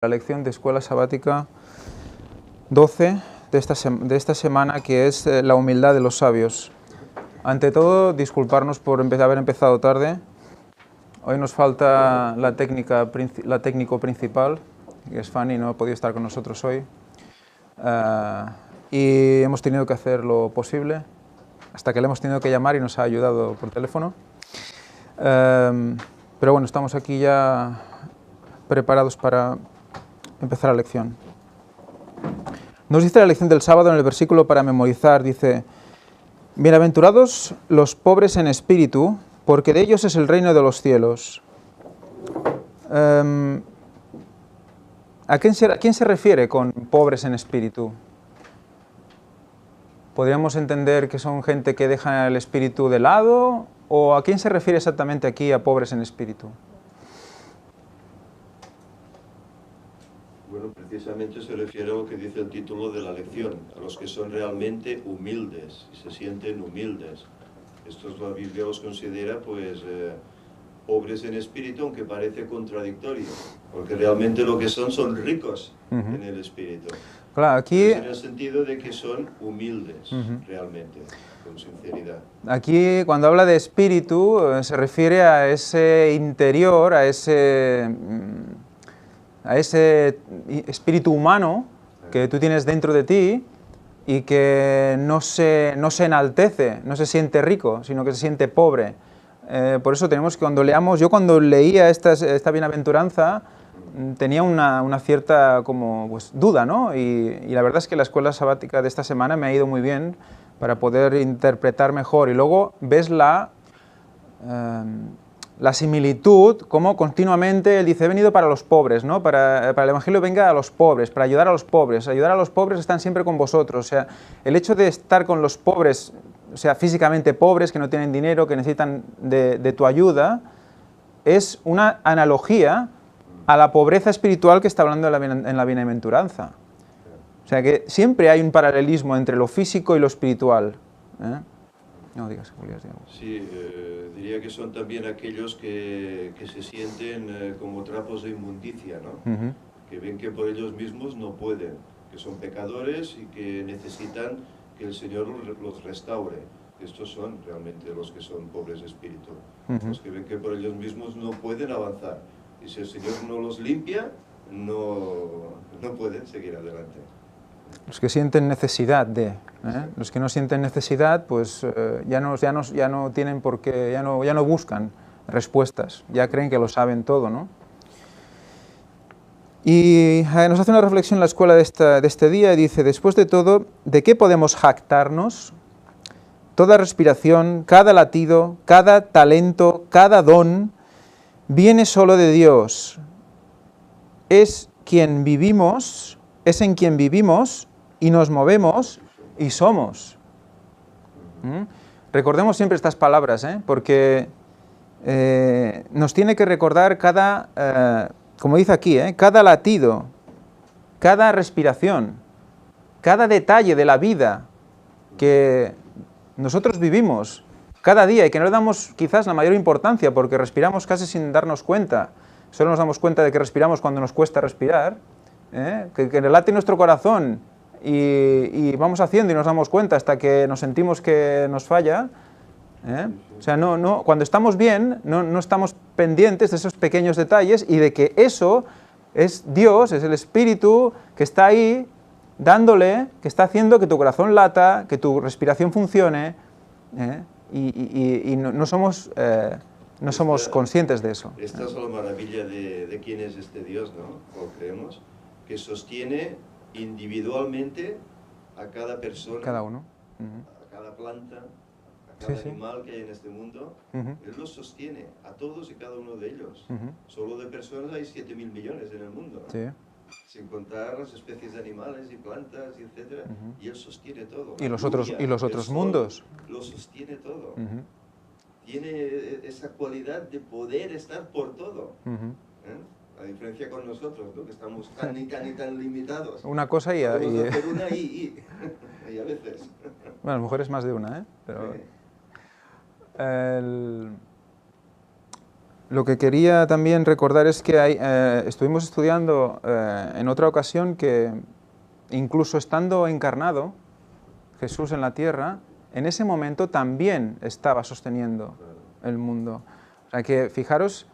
La lección de Escuela Sabática 12 de esta semana, que es la humildad de los sabios. Ante todo, disculparnos por haber empezado tarde. Hoy nos falta la técnico principal, que es Fanny, no ha podido estar con nosotros hoy. Y hemos tenido que hacer lo posible, hasta que le hemos tenido que llamar y nos ha ayudado por teléfono. Pero bueno, estamos aquí ya preparados para empezar la lección. Nos dice la lección del sábado en el versículo para memorizar, dice: bienaventurados los pobres en espíritu, porque de ellos es el reino de los cielos. ¿A quién se refiere con pobres en espíritu? ¿Podríamos entender que son gente que deja el espíritu de lado? ¿O a quién se refiere exactamente aquí a pobres en espíritu? Bueno, precisamente se refiere a lo que dice el título de la lección, a los que son realmente humildes y se sienten humildes. Estos la Biblia los considera pues pobres en espíritu, aunque parece contradictorio, porque realmente lo que son ricos en el espíritu. Claro, aquí en el sentido de que son humildes realmente, con sinceridad. Aquí cuando habla de espíritu se refiere a ese interior, a ese espíritu humano que tú tienes dentro de ti y que no se enaltece, no se siente rico, sino que se siente pobre. Por eso tenemos que, cuando leamos, yo cuando leía esta bienaventuranza tenía una cierta como, pues, duda, ¿no? Y la verdad es que la escuela sabática de esta semana me ha ido muy bien para poder interpretar mejor. Y luego ves la similitud, como continuamente él dice: he venido para los pobres, ¿no? Para el Evangelio venga a los pobres, para ayudar a los pobres. Ayudar a los pobres están siempre con vosotros. O sea, el hecho de estar con los pobres, o sea, físicamente pobres, que no tienen dinero, que necesitan de tu ayuda, es una analogía a la pobreza espiritual que está hablando en la bienaventuranza. O sea, que siempre hay un paralelismo entre lo físico y lo espiritual. No digas, Julián. Sí, diría que son también aquellos que se sienten como trapos de inmundicia, ¿no? Que ven que por ellos mismos no pueden, que son pecadores y que necesitan que el Señor los restaure. Estos son realmente los que son pobres de espíritu, los que ven que por ellos mismos no pueden avanzar. Y si el Señor no los limpia, no pueden seguir adelante. Los que sienten necesidad de, los que no sienten necesidad, pues ya no tienen por qué, ya no buscan respuestas, ya creen que lo saben todo, ¿no? Y nos hace una reflexión la escuela de este día y dice: después de todo, ¿de qué podemos jactarnos? Toda respiración, cada latido, cada talento, cada don viene solo de Dios. Es en quien vivimos y nos movemos y somos. Recordemos siempre estas palabras, porque nos tiene que recordar como dice aquí, cada latido, cada respiración, cada detalle de la vida que nosotros vivimos cada día y que no le damos quizás la mayor importancia porque respiramos casi sin darnos cuenta. Solo nos damos cuenta de que respiramos cuando nos cuesta respirar, que late nuestro corazón y vamos haciendo y nos damos cuenta hasta que nos sentimos que nos falla. O sea, cuando estamos bien no estamos pendientes de esos pequeños detalles y de que eso es Dios, es el Espíritu que está ahí dándole, que está haciendo que tu corazón lata, que tu respiración funcione, y no somos conscientes de eso. Esta es la maravilla de quién es este Dios, ¿no? O creemos, que sostiene individualmente a cada persona, cada uno, a cada planta, a cada animal que hay en este mundo. Él los sostiene, a todos y cada uno de ellos. Solo de personas hay 7.000 millones en el mundo, ¿no? Sí. Sin contar las especies de animales y plantas, y etcétera, y él sostiene todo. Y los otros mundos. Lo sostiene todo. Tiene esa cualidad de poder estar por todo. A diferencia con nosotros, ¿no? Que estamos tan limitados. Una cosa y podemos hacer una y a veces. Bueno, a lo mejor es más de una, Pero... Sí. lo que quería también recordar es que estuvimos estudiando en otra ocasión que incluso estando encarnado Jesús en la tierra, en ese momento también estaba sosteniendo el mundo. O sea que fijaros,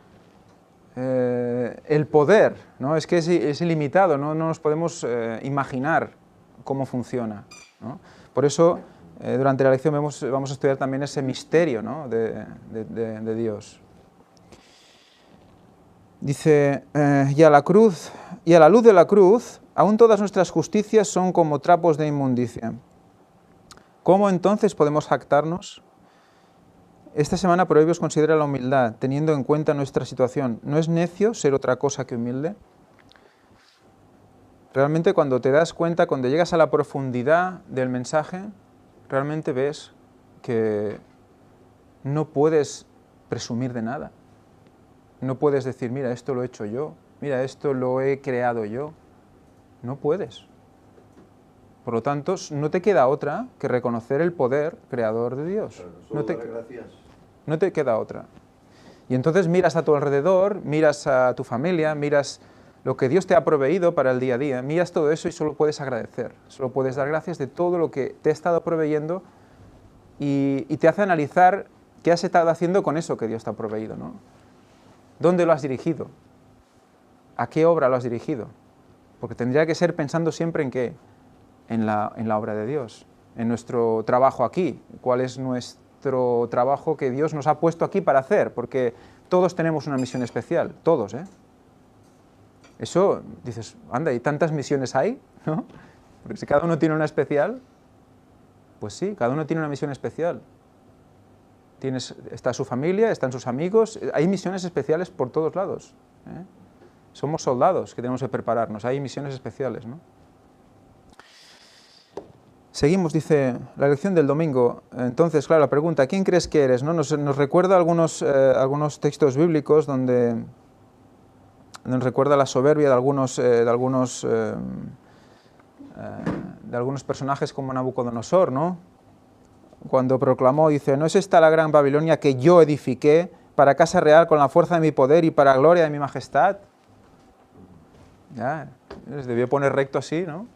el poder, ¿no? Es que es ilimitado, no nos podemos imaginar cómo funciona, ¿no? Por eso, durante la lección vamos a estudiar también ese misterio, ¿no? de Dios. Dice, y a la luz de la cruz, aún todas nuestras justicias son como trapos de inmundicia. ¿Cómo entonces podemos jactarnos? Esta semana Proverbios considera la humildad, teniendo en cuenta nuestra situación. ¿No es necio ser otra cosa que humilde? Realmente cuando te das cuenta, cuando llegas a la profundidad del mensaje, realmente ves que no puedes presumir de nada. No puedes decir, mira, esto lo he hecho yo, mira, esto lo he creado yo. No puedes. Por lo tanto, no te queda otra que reconocer el poder creador de Dios. No te queda otra. Y entonces miras a tu alrededor, miras a tu familia, miras lo que Dios te ha proveído para el día a día, miras todo eso y solo puedes agradecer, solo puedes dar gracias de todo lo que te ha estado proveyendo y te hace analizar qué has estado haciendo con eso que Dios te ha proveído, ¿no? ¿Dónde lo has dirigido? ¿A qué obra lo has dirigido? Porque tendría que ser pensando siempre en qué, en la obra de Dios, en nuestro trabajo aquí, cuál es nuestro trabajo que Dios nos ha puesto aquí para hacer, porque todos tenemos una misión especial, todos, ¿eh? Eso, dices, anda, ¿y tantas misiones hay? ¿No? Porque si cada uno tiene una especial, pues sí, cada uno tiene una misión especial. Está su familia, están sus amigos, hay misiones especiales por todos lados, ¿eh? Somos soldados que tenemos que prepararnos, hay misiones especiales, ¿no? Seguimos, dice la lección del domingo. Entonces, claro, la pregunta, ¿quién crees que eres? ¿No? Nos recuerda algunos textos bíblicos donde nos recuerda la soberbia de algunos personajes como Nabucodonosor, ¿no? Cuando proclamó, dice, ¿no es esta la gran Babilonia que yo edifiqué para casa real con la fuerza de mi poder y para gloria de mi majestad? Ya, les debió poner recto así, ¿no?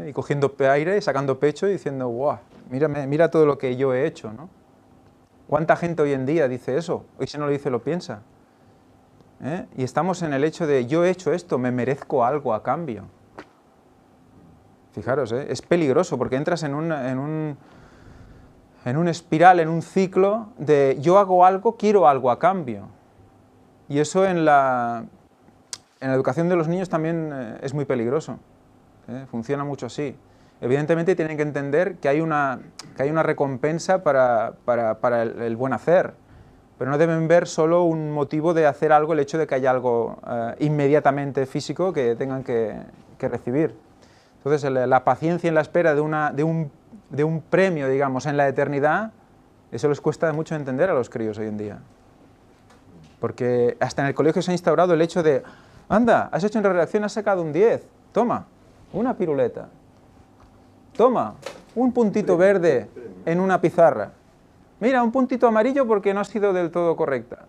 Y cogiendo aire, sacando pecho y diciendo, ¡guau! Mira todo lo que yo he hecho, ¿no? ¿Cuánta gente hoy en día dice eso? Hoy si no lo dice, lo piensa. Y estamos en el hecho de, yo he hecho esto, me merezco algo a cambio. Fijaros, es peligroso porque entras en un espiral, en un ciclo de, yo hago algo, quiero algo a cambio. Y eso en la educación de los niños también es muy peligroso. Funciona mucho así. Evidentemente tienen que entender que hay una recompensa para el buen hacer, pero no deben ver solo un motivo de hacer algo, el hecho de que haya algo inmediatamente físico que tengan que recibir. Entonces la paciencia en la espera de un premio, digamos, en la eternidad, eso les cuesta mucho entender a los críos hoy en día. Porque hasta en el colegio se ha instaurado el hecho de, anda, has hecho una redacción, has sacado un 10, toma, una piruleta. Toma, un puntito verde en una pizarra. Mira, un puntito amarillo porque no ha sido del todo correcta.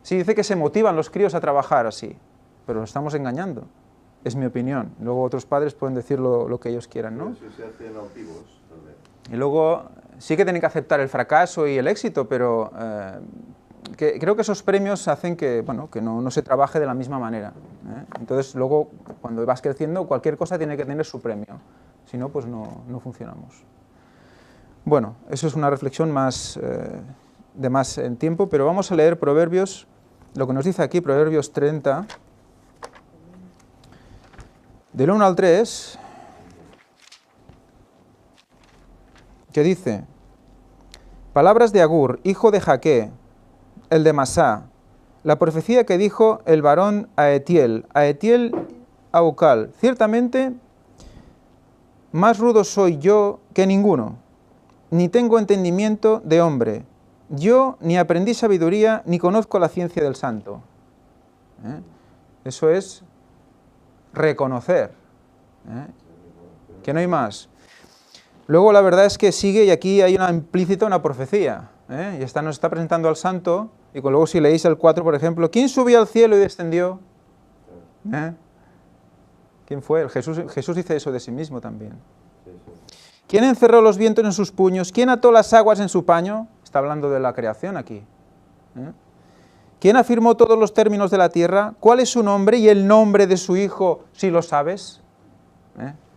Sí, dice que se motivan los críos a trabajar así, pero lo estamos engañando. Es mi opinión. Luego otros padres pueden decir lo que ellos quieran, ¿no? Eso se hacen autivos, y luego sí que tienen que aceptar el fracaso y el éxito, pero creo que esos premios hacen que no se trabaje de la misma manera, ¿eh? Entonces luego cuando vas creciendo cualquier cosa tiene que tener su premio, si no pues no funcionamos. Bueno, eso es una reflexión de más en tiempo, pero vamos a leer Proverbios, lo que nos dice aquí, Proverbios 30, del 1 al 3, que dice, palabras de Agur, hijo de Jaque, el de Masá, la profecía que dijo el varón a Etiel a Ucal, ciertamente más rudo soy yo que ninguno, ni tengo entendimiento de hombre, yo ni aprendí sabiduría, ni conozco la ciencia del santo. Eso es reconocer, que no hay más. Luego la verdad es que sigue y aquí hay implícita una profecía, y nos está presentando al santo Y luego si leéis el 4, por ejemplo, ¿quién subió al cielo y descendió? ¿Quién fue? Jesús dice eso de sí mismo también. ¿Quién encerró los vientos en sus puños? ¿Quién ató las aguas en su paño? Está hablando de la creación aquí. ¿Quién afirmó todos los términos de la tierra? ¿Cuál es su nombre y el nombre de su hijo, si lo sabes?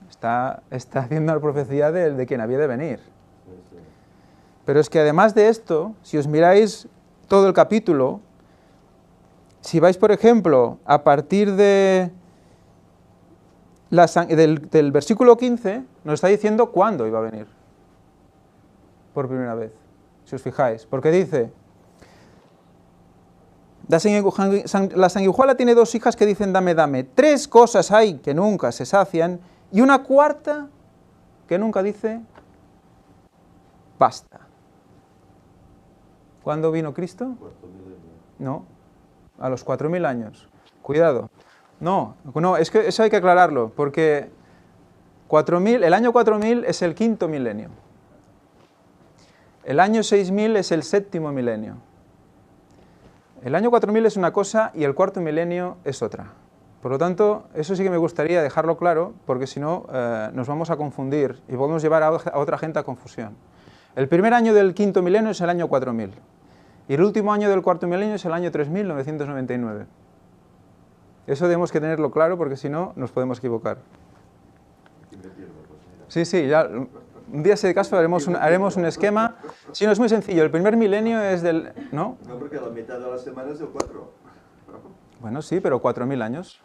Está haciendo la profecía de quien había de venir. Pero es que además de esto, si os miráis todo el capítulo, si vais, por ejemplo, a partir del versículo 15, nos está diciendo cuándo iba a venir. Por primera vez, si os fijáis. Porque dice, la sanguijuela tiene 2 hijas que dicen dame, dame. 3 cosas hay que nunca se sacian y una cuarta que nunca dice basta. ¿Cuándo vino Cristo? No, a los 4000 años. Cuidado. No, es que eso hay que aclararlo, porque el año 4000 es el 5.º milenio. El año 6000 es el 7.º milenio. El año 4000 es una cosa y el 4.º milenio es otra. Por lo tanto, eso sí que me gustaría dejarlo claro, porque si no nos vamos a confundir y podemos llevar a otra gente a confusión. El primer año del 5.º milenio es el año 4000. Y el último año del 4.º milenio es el año 3999. Eso debemos que tenerlo claro, porque si no nos podemos equivocar. Sí, ya, un día si de caso haremos un esquema. Si no, es muy sencillo. El primer milenio es del... ¿No? No, porque la mitad de la semana es el 4. Bueno, sí, pero 4000 años.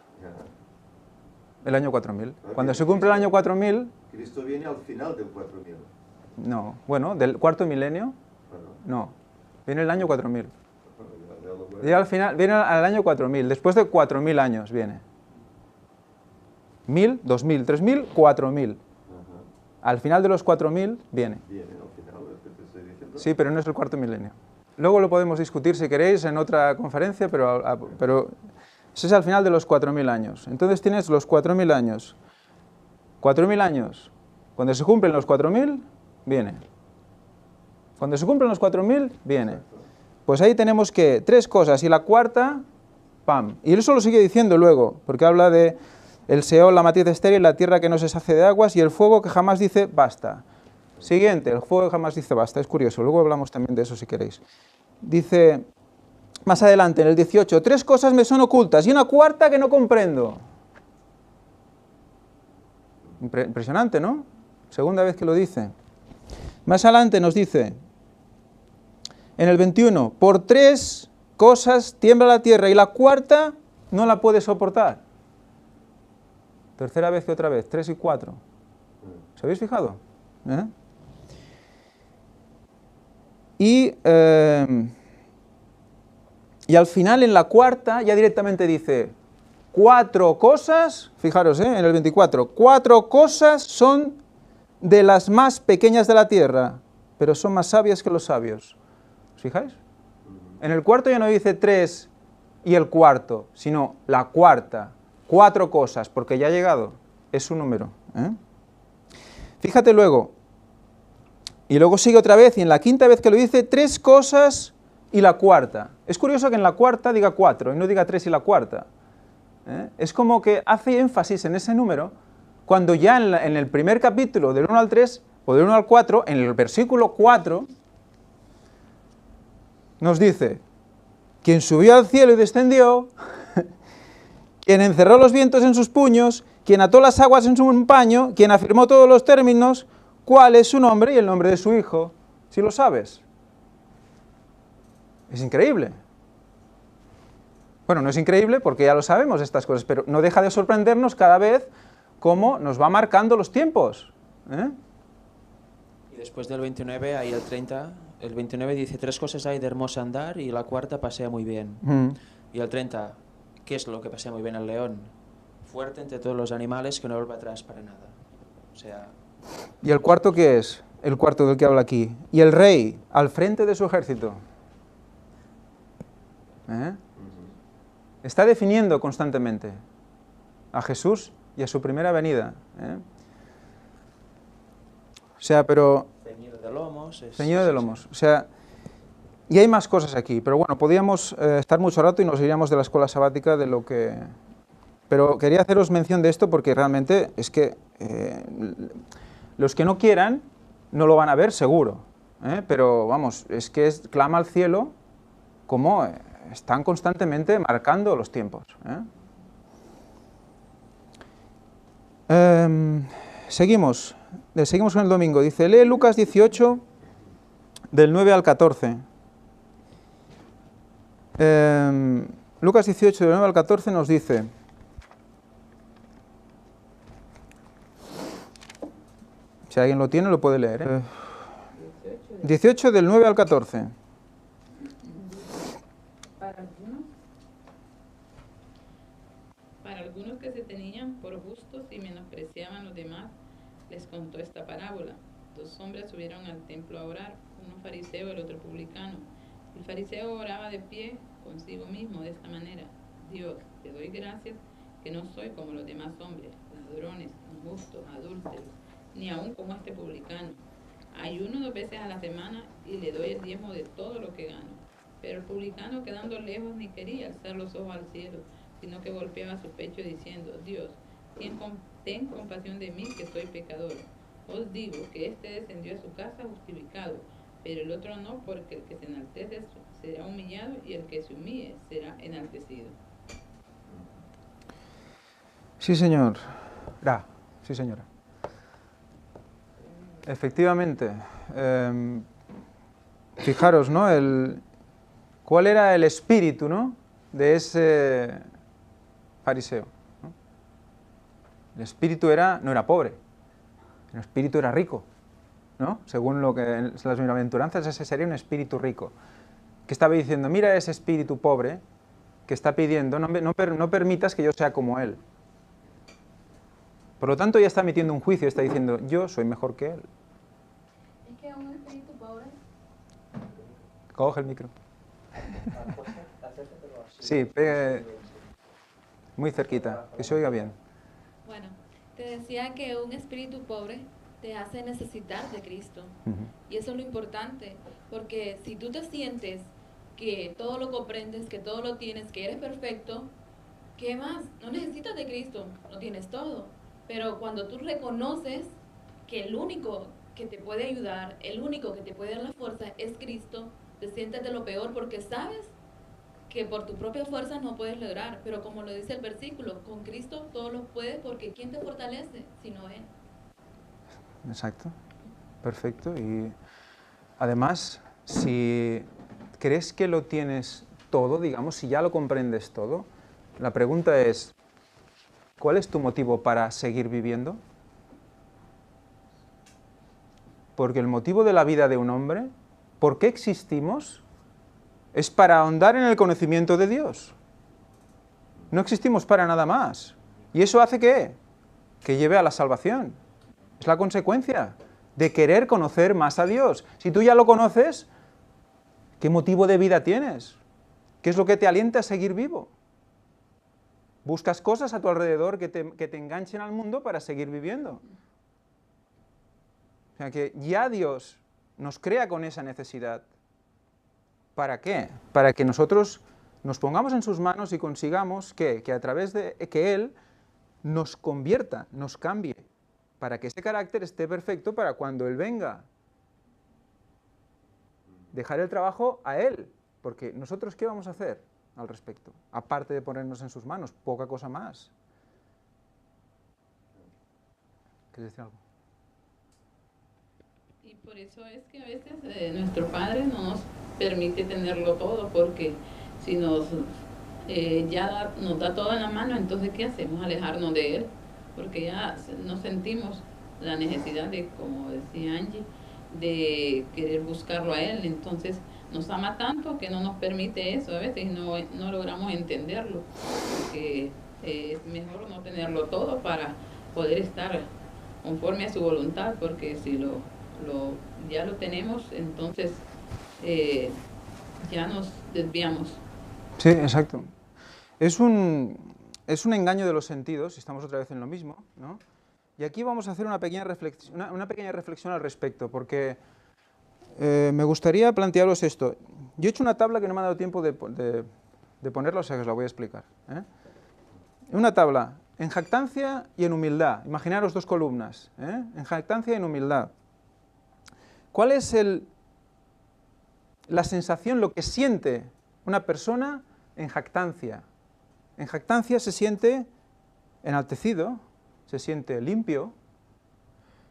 El año 4000. Cuando se cumple el año 4000... Cristo viene al final del 4000. No, bueno, del 4.º milenio. No, viene el año 4000. Y al final, viene al año 4000, después de 4000 años viene. 1000, 2000, 3000, 4000. Al final de los 4000 viene. Sí, pero no es el 4.º milenio. Luego lo podemos discutir si queréis en otra conferencia, pero eso es al final de los 4000 años. Entonces tienes los 4000 años. 4000 años. Cuando se cumplen los 4000, viene. Cuando se cumplen los 4000, viene. Pues ahí tenemos que 3 cosas y la cuarta, ¡pam! Y eso lo sigue diciendo luego, porque habla de el Seol, la matriz estéril, la tierra que no se sacie de aguas y el fuego que jamás dice basta. Siguiente, el fuego que jamás dice basta. Es curioso, luego hablamos también de eso si queréis. Dice, más adelante, en el 18, 3 cosas me son ocultas y una cuarta que no comprendo. Impresionante, ¿no? Segunda vez que lo dice. Más adelante nos dice, en el 21, por 3 cosas tiembla la tierra y la cuarta no la puede soportar. Tercera vez que otra vez, 3 y 4. ¿Os habéis fijado? Y al final en la cuarta ya directamente dice, 4 cosas, fijaros, en el 24, 4 cosas son de las más pequeñas de la tierra, pero son más sabias que los sabios. ¿Os fijáis? En el cuarto ya no dice 3 y el cuarto, sino la cuarta, 4 cosas, porque ya ha llegado, es su número. Fíjate luego, y luego sigue otra vez, y en la quinta vez que lo dice, 3 cosas y la cuarta. Es curioso que en la cuarta diga 4 y no diga 3 y la cuarta. Es como que hace énfasis en ese número, cuando ya en el primer capítulo, del 1 al 3, o del 1 al 4, en el versículo 4, nos dice, quien subió al cielo y descendió, quien encerró los vientos en sus puños, quien ató las aguas en su paño, quien afirmó todos los términos, cuál es su nombre y el nombre de su hijo, si lo sabes. Es increíble. Bueno, no es increíble porque ya lo sabemos estas cosas, pero no deja de sorprendernos cada vez cómo nos va marcando los tiempos. Y después del 29 hay el 30, el 29 dice 3 cosas hay de hermoso andar y la cuarta pasea muy bien. Y el 30, ¿qué es lo que pasea muy bien el león? Fuerte entre todos los animales que no vuelve atrás para nada. O sea... ¿Y el cuarto qué es? El cuarto del que habla aquí. Y el rey, al frente de su ejército. Está definiendo constantemente a Jesús y a su primera venida. O sea, pero... Ceñido de lomos. Ceñido de lomos. O sea, Y hay más cosas aquí, pero bueno, podríamos estar mucho rato y nos iríamos de la escuela sabática de lo que... Pero quería haceros mención de esto porque realmente es que los que no quieran no lo van a ver seguro, pero vamos, es que clama al cielo como están constantemente marcando los tiempos. Seguimos con el domingo. Dice, lee Lucas 18, del 9 al 14. Lucas 18, del 9 al 14 nos dice... Si alguien lo tiene, lo puede leer. 18 del 9 al 14. Para algunos que se tenían por justos y menospreciaban a los demás, les contó esta parábola. 2 hombres subieron al templo a orar, uno fariseo y el otro publicano. El fariseo oraba de pie consigo mismo de esta manera: Dios, te doy gracias que no soy como los demás hombres, ladrones, injustos, adúlteros, ni aun como este publicano. Ayuno 2 veces a la semana y le doy el diezmo de todo lo que gano. Pero el publicano, quedando lejos, ni quería alzar los ojos al cielo, sino que golpeaba su pecho diciendo: Dios, ten compasión de mí, que soy pecador. Os digo que este descendió a su casa justificado, pero el otro no, porque el que se enaltece será humillado y el que se humille será enaltecido. Sí, señor. Sí, señora. Efectivamente. Fijaros, ¿no? ¿Cuál era el espíritu, ¿no?, de ese fariseo? ¿No? El espíritu no era pobre, el espíritu era rico, ¿no? Según lo que en las bienaventuranzas, ese sería un espíritu rico, que estaba diciendo: mira ese espíritu pobre que está pidiendo, no permitas que yo sea como él. Por lo tanto, ya está emitiendo un juicio, está diciendo: yo soy mejor que él. ¿Es que un espíritu pobre? Coge el micro. Sí, pegue muy cerquita, que se oiga bien. Bueno, te decía que un espíritu pobre te hace necesitar de Cristo. Y eso es lo importante, porque si tú te sientes que todo lo comprendes, que todo lo tienes, que eres perfecto, ¿qué más? No necesitas de Cristo, lo tienes todo. Pero cuando tú reconoces que el único que te puede ayudar, el único que te puede dar la fuerza es Cristo, te sientes de lo peor porque sabes que por tu propia fuerza no puedes lograr. Pero como lo dice el versículo, con Cristo todo lo puedes, porque ¿quién te fortalece sino Él? Exacto, perfecto. Y además, si crees que lo tienes todo, digamos, si ya lo comprendes todo, la pregunta es: ¿cuál es tu motivo para seguir viviendo? Porque el motivo de la vida de un hombre, ¿por qué existimos? Es para ahondar en el conocimiento de Dios. No existimos para nada más. ¿Y eso hace qué? Que lleve a la salvación. Es la consecuencia de querer conocer más a Dios. Si tú ya lo conoces, ¿qué motivo de vida tienes? ¿Qué es lo que te alienta a seguir vivo? Buscas cosas a tu alrededor que te enganchen al mundo para seguir viviendo. O sea que ya Dios nos crea con esa necesidad. ¿Para qué? Para que nosotros nos pongamos en sus manos y consigamos que a través de que Él nos convierta, nos cambie, para que ese carácter esté perfecto para cuando Él venga. Dejar el trabajo a Él, porque nosotros ¿qué vamos a hacer al respecto? Aparte de ponernos en sus manos, poca cosa más. ¿Quieres decir algo? Y por eso es que a veces nuestro Padre no nos permite tenerlo todo, porque si nos da todo en la mano, entonces ¿qué hacemos? Alejarnos de Él, porque ya no sentimos la necesidad de, como decía Angie, de querer buscarlo a Él. Entonces nos ama tanto que no nos permite eso a veces y no logramos entenderlo, porque es mejor no tenerlo todo para poder estar conforme a su voluntad, porque si ya lo tenemos, entonces ya nos desviamos. Sí, exacto. Es un engaño de los sentidos, estamos otra vez en lo mismo, ¿no? Y aquí vamos a hacer una pequeña reflexión al respecto, porque me gustaría plantearos esto. Yo he hecho una tabla que no me ha dado tiempo de ponerla, o sea que os la voy a explicar. Una tabla en jactancia y en humildad. Imaginaros dos columnas, en jactancia y en humildad. ¿Cuál es la sensación, lo que siente una persona en jactancia? En jactancia se siente enaltecido, se siente limpio,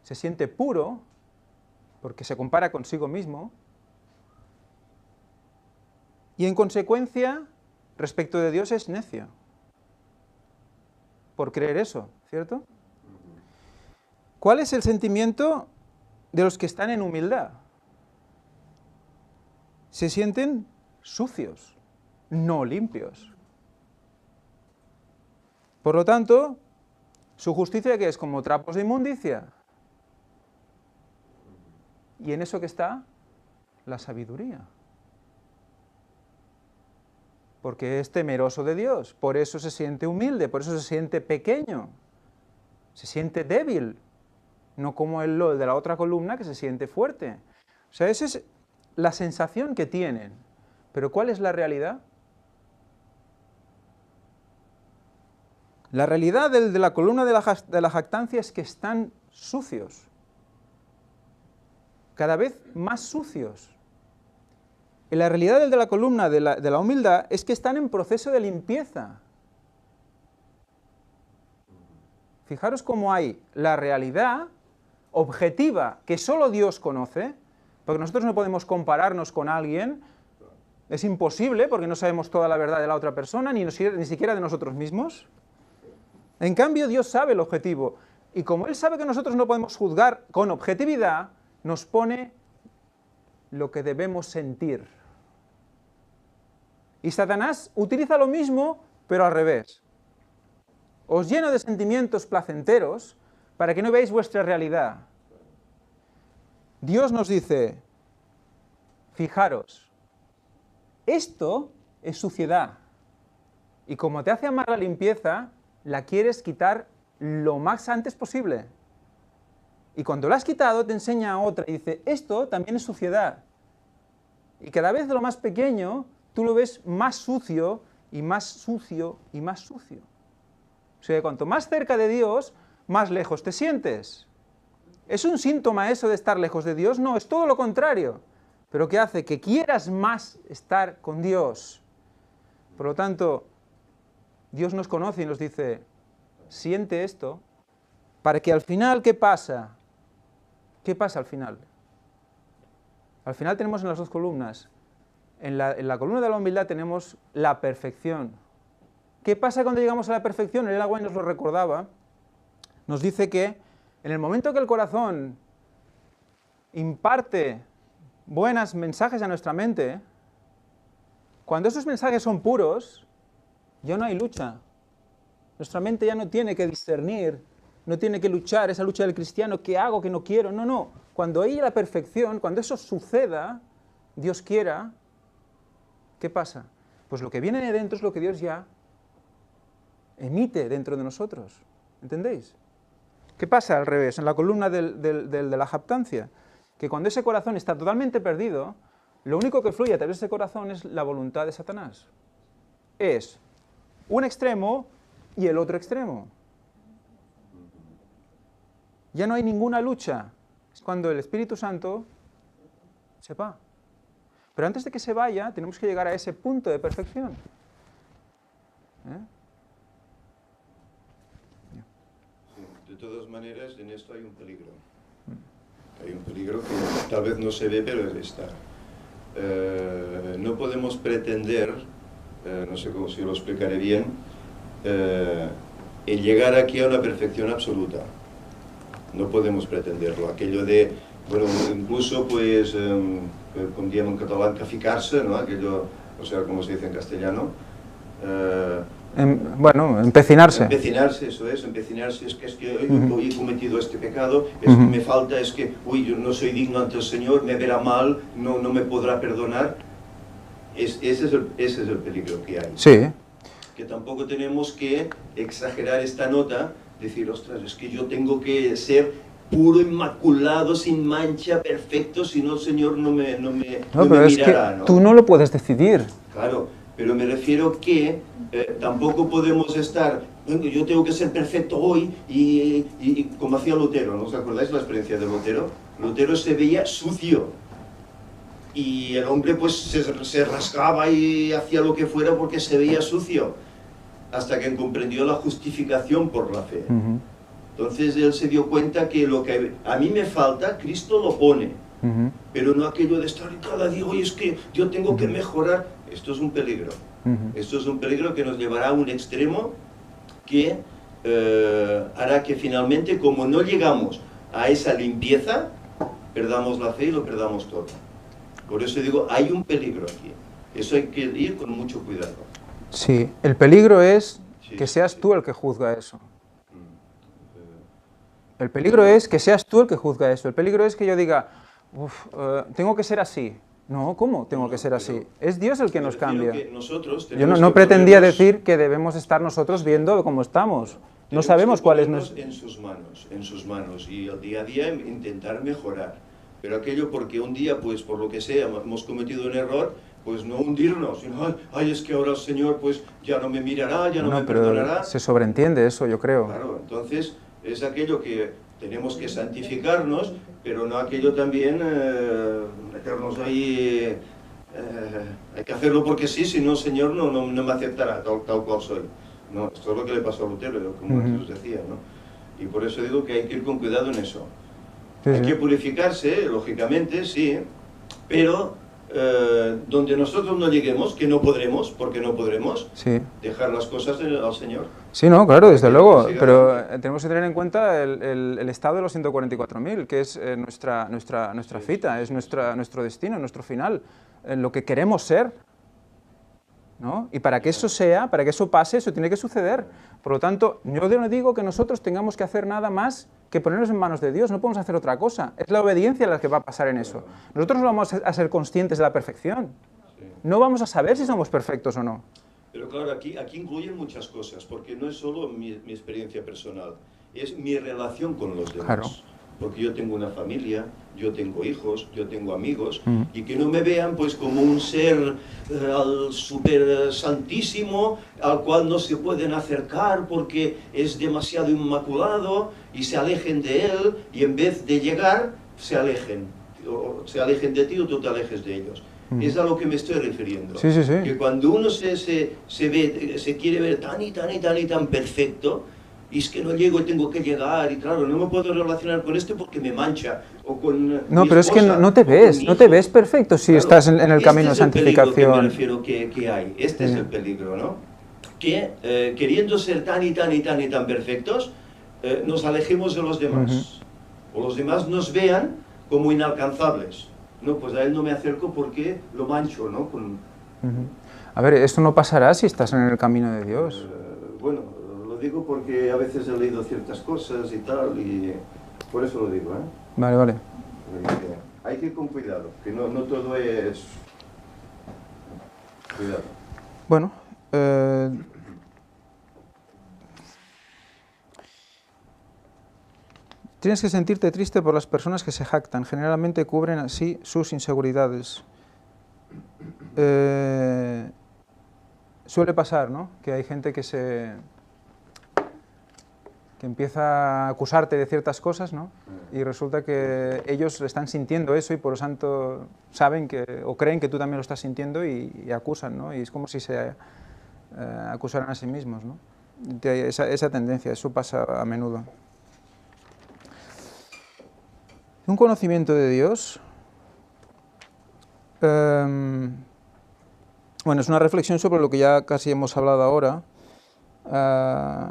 se siente puro, porque se compara consigo mismo, y en consecuencia, respecto de Dios es necio, por creer eso, ¿cierto? ¿Cuál es el sentimiento de los que están en humildad? Se sienten sucios, no limpios. Por lo tanto, su justicia, ¿qué es? Como trapos de inmundicia. Y en eso que está la sabiduría. Porque es temeroso de Dios, por eso se siente humilde, por eso se siente pequeño, se siente débil, no como el de la otra columna que se siente fuerte. O sea, esa es la sensación que tienen. Pero ¿cuál es la realidad? La realidad de la columna de la jactancia es que están sucios, cada vez más sucios. Y la realidad de la columna de la humildad es que están en proceso de limpieza. Fijaros cómo hay la realidad objetiva que solo Dios conoce, porque nosotros no podemos compararnos con alguien, es imposible porque no sabemos toda la verdad de la otra persona, ni siquiera de nosotros mismos. En cambio, Dios sabe el objetivo, y como Él sabe que nosotros no podemos juzgar con objetividad, nos pone lo que debemos sentir. Y Satanás utiliza lo mismo, pero al revés. Os lleno de sentimientos placenteros para que no veáis vuestra realidad. Dios nos dice, fijaros, esto es suciedad, y como te hace amar la limpieza, la quieres quitar lo más antes posible. Y cuando la has quitado, te enseña a otra y dice, esto también es suciedad. Y cada vez de lo más pequeño, tú lo ves más sucio, y más sucio, y más sucio. O sea, cuanto más cerca de Dios, más lejos te sientes. ¿Es un síntoma eso de estar lejos de Dios? No, es todo lo contrario. Pero ¿qué hace? Que quieras más estar con Dios. Por lo tanto, Dios nos conoce y nos dice, siente esto, para que al final, ¿qué pasa? ¿Qué pasa al final? Al final tenemos en las dos columnas, en la columna de la humildad tenemos la perfección. ¿Qué pasa cuando llegamos a la perfección? El White nos lo recordaba, nos dice que en el momento que el corazón imparte buenos mensajes a nuestra mente, cuando esos mensajes son puros, ya no hay lucha. Nuestra mente ya no tiene que discernir, no tiene que luchar, esa lucha del cristiano, ¿qué hago, qué no quiero? No, no. Cuando hay la perfección, cuando eso suceda, Dios quiera, ¿qué pasa? Pues lo que viene de dentro es lo que Dios ya emite dentro de nosotros. ¿Entendéis? ¿Qué pasa al revés? En la columna de la jactancia, que cuando ese corazón está totalmente perdido, lo único que fluye a través de ese corazón es la voluntad de Satanás. Es un extremo y el otro extremo. Ya no hay ninguna lucha. Es cuando el Espíritu Santo se va. Pero antes de que se vaya, tenemos que llegar a ese punto de perfección. Sí, de todas maneras, en esto hay un peligro. Hay un peligro que tal vez no se ve, pero está. No podemos pretender, no sé cómo si lo explicaré bien, el llegar aquí a una perfección absoluta. No podemos pretenderlo. Aquello de, bueno, incluso pues, com diem en catalán, caficarse, ¿no? Aquello, o sea, como se dice en castellano. Bueno, empecinarse. Empecinarse, eso es que hoy he cometido este pecado, es que me falta, es que, uy, yo no soy digno ante el Señor, me verá mal, no me podrá perdonar. Ese es el peligro que hay. Sí. Que tampoco tenemos que exagerar esta nota, decir, ostras, es que yo tengo que ser puro, inmaculado, sin mancha, perfecto, si no el Señor no me pero es mirará, que ¿no? tú no lo puedes decidir. Claro, pero me refiero que tampoco podemos estar, bueno, yo tengo que ser perfecto hoy y como hacía Lutero, ¿no os acordáis la experiencia de Lutero? Lutero se veía sucio y el hombre pues se rascaba y hacía lo que fuera porque se veía sucio, hasta que comprendió la justificación por la fe. Entonces él se dio cuenta que lo que a mí me falta, Cristo lo pone, pero no aquello de estar cada día, oye, es que yo tengo que mejorar. Esto es un peligro. Esto es un peligro que nos llevará a un extremo que hará que finalmente, como no llegamos a esa limpieza, perdamos la fe y lo perdamos todo. Por eso digo, hay un peligro aquí. Eso hay que ir con mucho cuidado. Sí, el peligro es que seas tú el que juzga eso. El peligro es que seas tú el que juzga eso. El peligro es que yo diga, tengo que ser así. No, ¿cómo tengo que ser así? Es Dios el que nos cambia. Yo no pretendía decir que debemos estar nosotros viendo cómo estamos. No sabemos cuál es nuestro... En sus manos, y al día a día intentar mejorar. Pero aquello porque un día, pues por lo que sea, hemos cometido un error, pues no hundirnos, sino, ay, es que ahora el Señor pues ya no me mirará, ya no me perdonará. Se sobreentiende eso, yo creo. Claro, entonces es aquello que tenemos que santificarnos, pero no aquello también meternos ahí, hay que hacerlo porque sí, si no el Señor no me aceptará tal cual soy. No, esto es lo que le pasó a Lutero, como antes os decía, ¿no? Y por eso digo que hay que ir con cuidado en eso. Hay que purificarse, lógicamente, sí, pero donde nosotros no lleguemos, que no podremos, porque no podremos, dejar las cosas al Señor. Sí, no, claro, desde luego, pero tenemos que tener en cuenta el estado de los 144.000, que es nuestra cita, es nuestro destino, nuestro final, lo que queremos ser, ¿no? Y para que eso sea, para que eso pase, eso tiene que suceder. Por lo tanto, yo no digo que nosotros tengamos que hacer nada más que ponernos en manos de Dios, no podemos hacer otra cosa. Es la obediencia la que va a pasar en eso. Nosotros no vamos a ser conscientes de la perfección. No vamos a saber si somos perfectos o no. Pero claro, aquí incluyen muchas cosas, porque no es solo mi experiencia personal, es mi relación con los demás. Claro. Porque yo tengo una familia, yo tengo hijos, yo tengo amigos, y que no me vean pues como un ser súper santísimo al cual no se pueden acercar porque es demasiado inmaculado y se alejen de él, y en vez de llegar se alejen de ti o tú te alejes de ellos. Es a lo que me estoy refiriendo. Sí. Que cuando uno se quiere ver tan perfecto, y es que no llego y tengo que llegar, y claro, no me puedo relacionar con este porque me mancha, o con no, pero es que no te ves perfecto si estás en el camino de santificación. Este es el peligro que me refiero que hay, este es el peligro, ¿no? Que queriendo ser tan perfectos, nos alejemos de los demás, o los demás nos vean como inalcanzables. No, pues a él no me acerco porque lo mancho, ¿no? A ver, esto no pasará si estás en el camino de Dios. Bueno, lo digo porque a veces he leído ciertas cosas y tal, y por eso lo digo, ¿eh? Vale. Hay que ir con cuidado, que no todo es... Cuidado. Bueno, tienes que sentirte triste por las personas que se jactan, generalmente cubren así sus inseguridades. Suele pasar, ¿no?, que hay gente que empieza a acusarte de ciertas cosas, ¿no?, y resulta que ellos están sintiendo eso y por lo tanto saben o creen que tú también lo estás sintiendo y acusan, ¿no?, y es como si se acusaran a sí mismos, ¿no? Esa tendencia, eso pasa a menudo. Un conocimiento de Dios, bueno, es una reflexión sobre lo que ya casi hemos hablado ahora.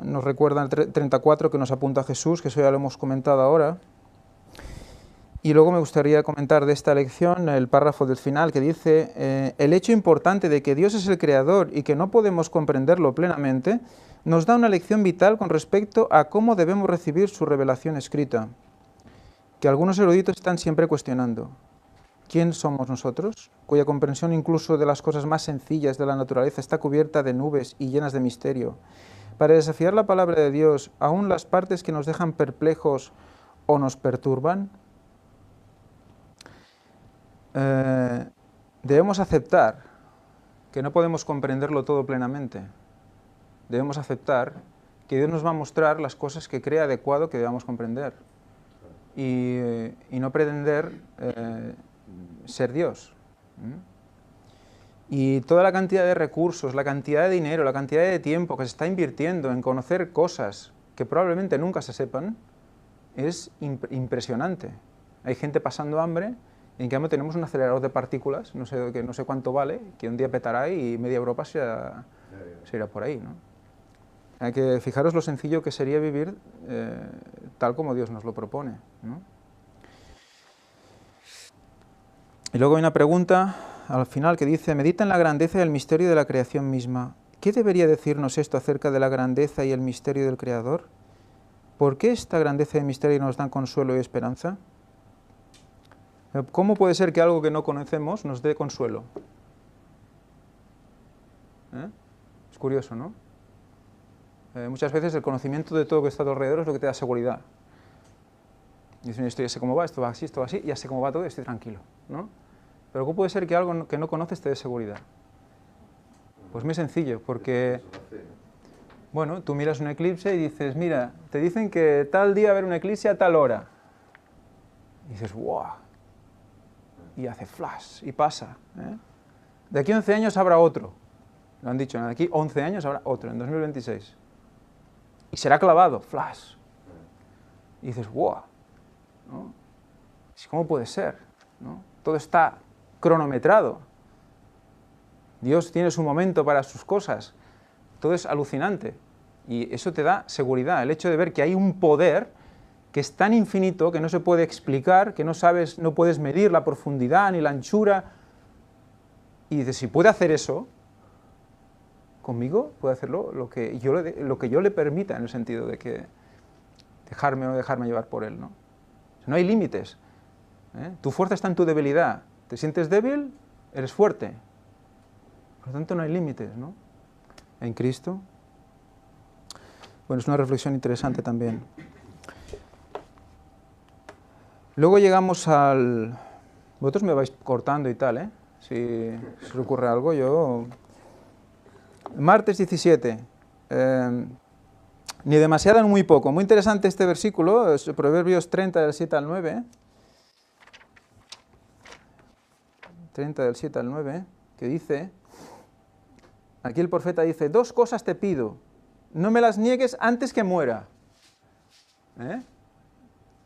Nos recuerda el 34 que nos apunta Jesús, que eso ya lo hemos comentado ahora. Y luego me gustaría comentar de esta lección el párrafo del final que dice: el hecho importante de que Dios es el creador y que no podemos comprenderlo plenamente, nos da una lección vital con respecto a cómo debemos recibir su revelación escrita, que algunos eruditos están siempre cuestionando. ¿Quién somos nosotros, cuya comprensión incluso de las cosas más sencillas de la naturaleza está cubierta de nubes y llenas de misterio? Para desafiar la palabra de Dios, aún las partes que nos dejan perplejos o nos perturban. Debemos aceptar que no podemos comprenderlo todo plenamente. Debemos aceptar que Dios nos va a mostrar las cosas que cree adecuado que debamos comprender. Y no pretender ser Dios. Y toda la cantidad de recursos, la cantidad de dinero, la cantidad de tiempo que se está invirtiendo en conocer cosas que probablemente nunca se sepan, es impresionante. Hay gente pasando hambre, y en cambio tenemos un acelerador de partículas, no sé cuánto vale, que un día petará y media Europa se irá por ahí, ¿no? Hay que fijaros lo sencillo que sería vivir tal como Dios nos lo propone, ¿no? Y luego hay una pregunta al final que dice: medita en la grandeza y el misterio de la creación misma. ¿Qué debería decirnos esto acerca de la grandeza y el misterio del Creador? ¿Por qué esta grandeza y misterio nos dan consuelo y esperanza? ¿Cómo puede ser que algo que no conocemos nos dé consuelo? Es curioso, ¿no? Muchas veces el conocimiento de todo lo que está a tu alrededor es lo que te da seguridad. Dices, esto ya sé cómo va, esto va así, ya sé cómo va todo y estoy tranquilo, ¿no? Pero ¿cómo puede ser que algo que no conoces te dé seguridad? Pues muy sencillo, porque, bueno, tú miras un eclipse y dices, mira, te dicen que tal día va a haber un eclipse a tal hora. Y dices, ¡wow! Y hace flash, y pasa. De aquí a 11 años habrá otro. Lo han dicho, de aquí a 11 años habrá otro, en 2026. Y será clavado, flash. Y dices, ¡wow! ¿No? ¿Cómo puede ser? ¿No? Todo está cronometrado. Dios tiene su momento para sus cosas. Todo es alucinante. Y eso te da seguridad, el hecho de ver que hay un poder que es tan infinito que no se puede explicar, que no sabes, no puedes medir la profundidad ni la anchura. Y dices, si puede hacer eso, conmigo puede hacerlo lo que yo le permita, en el sentido de que dejarme o no dejarme llevar por él, ¿no? No hay límites. Tu fuerza está en tu debilidad. ¿Te sientes débil? Eres fuerte. Por lo tanto, no hay límites, ¿no? En Cristo. Bueno, es una reflexión interesante también. Luego llegamos al... Vosotros me vais cortando y tal, ¿eh? Si os ocurre algo, yo... Martes 17. Ni demasiado ni muy poco. Muy interesante este versículo, es Proverbios 30, del 7 al 9. 30, del 7 al 9, que dice... Aquí el profeta dice, 2 cosas te pido, no me las niegues antes que muera.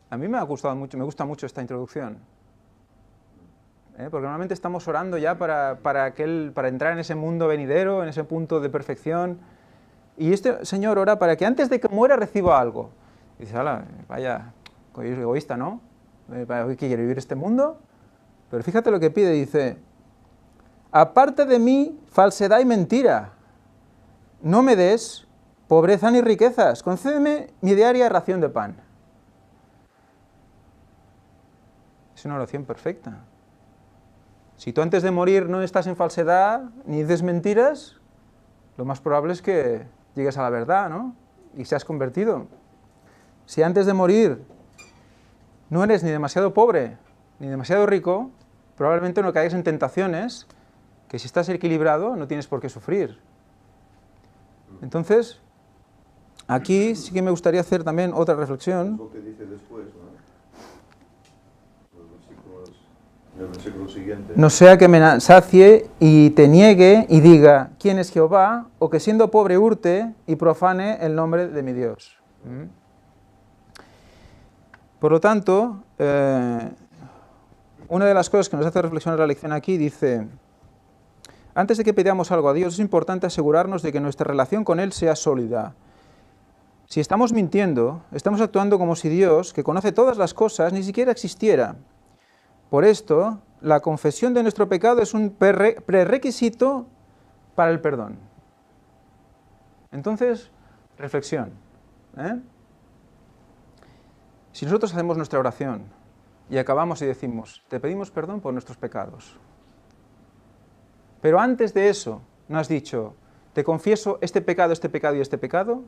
A mí me gusta mucho esta introducción. Porque normalmente estamos orando ya para entrar en ese mundo venidero, en ese punto de perfección. Y este Señor ora para que antes de que muera reciba algo. Y dice, vaya, egoísta, ¿no? ¿Qué quiere vivir este mundo? Pero fíjate lo que pide, dice, aparte de mí, falsedad y mentira. No me des pobreza ni riquezas. Concédeme mi diaria ración de pan. Es una oración perfecta. Si tú antes de morir no estás en falsedad ni dices mentiras, lo más probable es que llegues a la verdad, ¿no? Y seas convertido. Si antes de morir no eres ni demasiado pobre ni demasiado rico, probablemente no caigas en tentaciones que si estás equilibrado no tienes por qué sufrir. Entonces, aquí sí que me gustaría hacer también otra reflexión. Lo que dice después, ¿no? El versículo siguiente. No sea que me sacie y te niegue y diga, ¿quién es Jehová? O que siendo pobre hurte y profane el nombre de mi Dios. Por lo tanto, una de las cosas que nos hace reflexionar la lección aquí dice, antes de que pidamos algo a Dios es importante asegurarnos de que nuestra relación con Él sea sólida. Si estamos mintiendo, estamos actuando como si Dios, que conoce todas las cosas, ni siquiera existiera. Por esto, la confesión de nuestro pecado es un prerequisito para el perdón. Entonces, reflexión. Si nosotros hacemos nuestra oración y acabamos y decimos, te pedimos perdón por nuestros pecados, pero antes de eso no has dicho, te confieso este pecado y este pecado,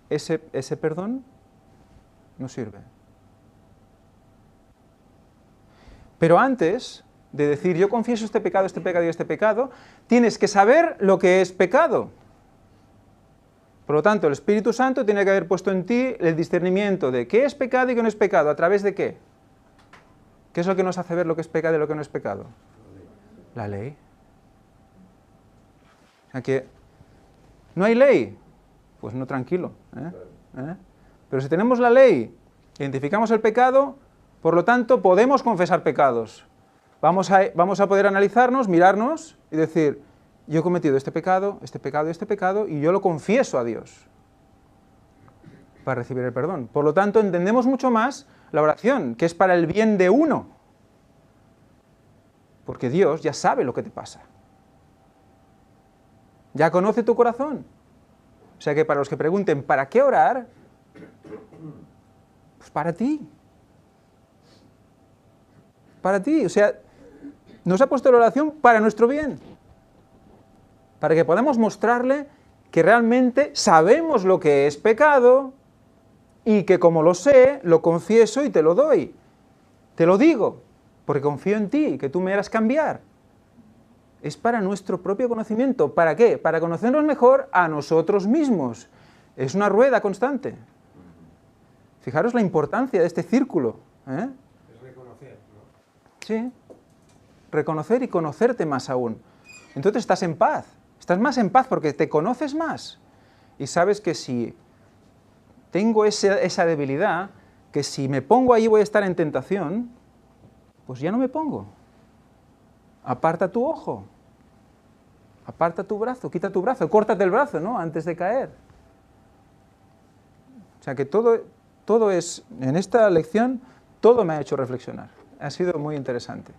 ese perdón no sirve. Pero antes de decir yo confieso este pecado y este pecado, tienes que saber lo que es pecado. Por lo tanto, el Espíritu Santo tiene que haber puesto en ti el discernimiento de qué es pecado y qué no es pecado. ¿A través de qué? ¿Qué es lo que nos hace ver lo que es pecado y lo que no es pecado? La ley. O sea que, ¿no hay ley? Pues no, tranquilo. Pero si tenemos la ley, identificamos el pecado, por lo tanto, podemos confesar pecados. Vamos a poder analizarnos, mirarnos y decir, yo he cometido este pecado y este pecado, y yo lo confieso a Dios para recibir el perdón. Por lo tanto, entendemos mucho más la oración, que es para el bien de uno. Porque Dios ya sabe lo que te pasa. Ya conoce tu corazón. O sea que para los que pregunten, ¿para qué orar? Pues para ti. Para ti. O sea, nos ha puesto la oración para nuestro bien. Para que podamos mostrarle que realmente sabemos lo que es pecado y que como lo sé, lo confieso y te lo doy. Te lo digo, porque confío en ti, que tú me harás cambiar. Es para nuestro propio conocimiento. ¿Para qué? Para conocernos mejor a nosotros mismos. Es una rueda constante. Fijaros la importancia de este círculo. Es reconocer, ¿no? Sí. Reconocer y conocerte más aún. Entonces estás en paz. Estás más en paz porque te conoces más. Y sabes que si tengo esa debilidad, que si me pongo ahí voy a estar en tentación, pues ya no me pongo. Aparta tu ojo. Aparta tu brazo, quita tu brazo, córtate el brazo, ¿no? Antes de caer. O sea que todo es, en esta lección, todo me ha hecho reflexionar. Ha sido muy interesante.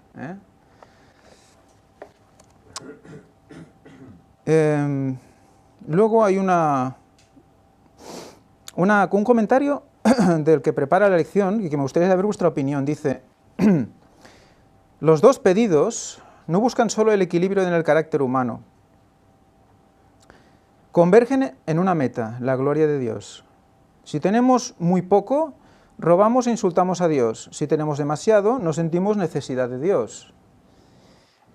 Luego hay un comentario del que prepara la lección y que me gustaría saber vuestra opinión. Dice, los dos pedidos no buscan solo el equilibrio en el carácter humano. Convergen en una meta, la gloria de Dios. Si tenemos muy poco, robamos e insultamos a Dios. Si tenemos demasiado, no sentimos necesidad de Dios.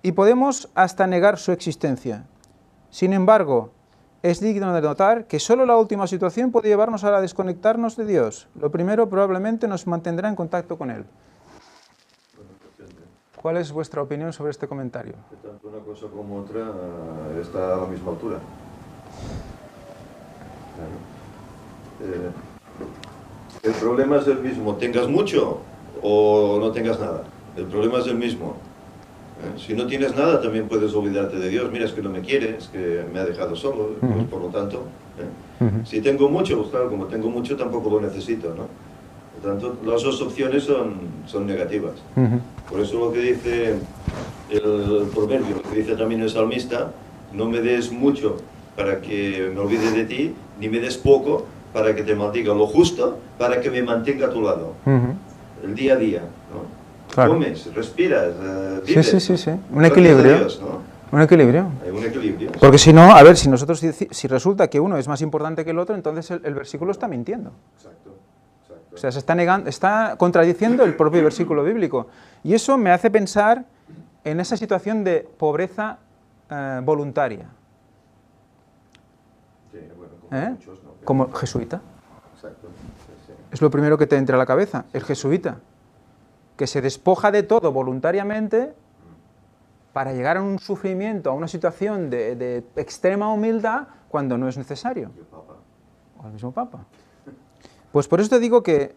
Y podemos hasta negar su existencia. Sin embargo, es digno de notar que solo la última situación puede llevarnos a desconectarnos de Dios. Lo primero probablemente nos mantendrá en contacto con Él. ¿Cuál es vuestra opinión sobre este comentario? Que tanto una cosa como otra está a la misma altura. El problema es el mismo, tengas mucho o no tengas nada. El problema es el mismo. Si no tienes nada, también puedes olvidarte de Dios. Mira, es que no me quiere, es que me ha dejado solo, pues, por lo tanto. Si tengo mucho, pues claro, como tengo mucho, tampoco lo necesito, ¿no? Por lo tanto, las dos opciones son negativas. Por eso lo que dice el proverbio, lo que dice también el salmista, no me des mucho para que me olvide de ti, ni me des poco para que te maldiga, lo justo para que me mantenga a tu lado. El día a día, ¿no? Claro. Comes, respiras, vives. Sí. Un equilibrio. Dios, ¿no? Un equilibrio. Hay un equilibrio. Porque si no, a ver, si resulta que uno es más importante que el otro, entonces el versículo está mintiendo. Exacto. O sea, se está negando, está contradiciendo el propio versículo bíblico. Y eso me hace pensar en esa situación de pobreza voluntaria. Sí, bueno, como muchos, ¿no? Como jesuita. Exacto. Sí. Es lo primero que te entra a la cabeza, el jesuita, que se despoja de todo voluntariamente para llegar a un sufrimiento, a una situación de extrema humildad cuando no es necesario. Y el Papa. O el mismo Papa. Pues por eso te digo que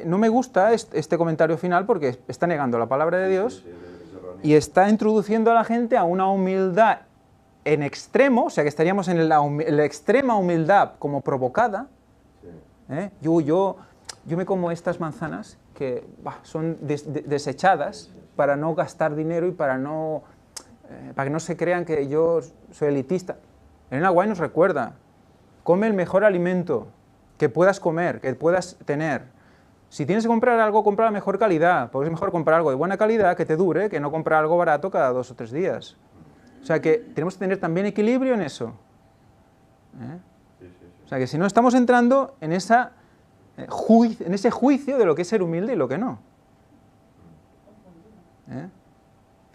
no me gusta este comentario final porque está negando la palabra de Dios y está introduciendo a la gente a una humildad en extremo, o sea que estaríamos en la extrema humildad como provocada. Yo me como estas manzanas que son desechadas para no gastar dinero y para que no se crean que yo soy elitista. Elena White nos recuerda, come el mejor alimento que puedas comer, que puedas tener. Si tienes que comprar algo, compra la mejor calidad, porque es mejor comprar algo de buena calidad que te dure que no comprar algo barato cada 2 o 3 días. O sea que tenemos que tener también equilibrio en eso. O sea que si no estamos entrando en ese juicio de lo que es ser humilde y lo que no.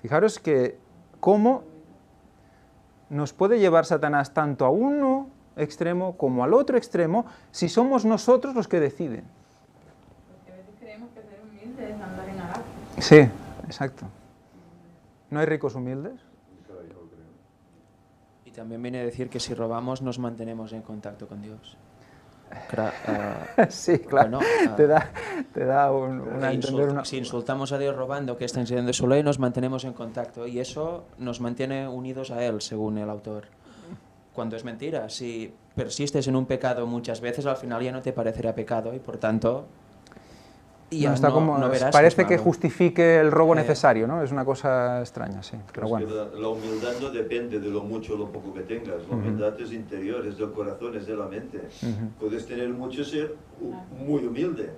Fijaros que cómo nos puede llevar Satanás tanto a uno extremo como al otro extremo si somos nosotros los que deciden. Porque a veces creemos que ser humilde es andar en Arabia. Sí, exacto. ¿No hay ricos humildes? Y también viene a decir que si robamos nos mantenemos en contacto con Dios. Sí, claro. Bueno, te da a entender una... Si insultamos a Dios robando, que está enseñando su ley, nos mantenemos en contacto y eso nos mantiene unidos a Él, según el autor. Cuando es mentira, si persistes en un pecado muchas veces, al final ya no te parecerá pecado y por tanto ya no, está como, no verás parece que que justifique el robo necesario, ¿no? Es una cosa extraña, sí. Pero bueno. La humildad no depende de lo mucho o lo poco que tengas. La humildad es interior, es del corazón, es de la mente. Puedes tener mucho y ser muy humilde.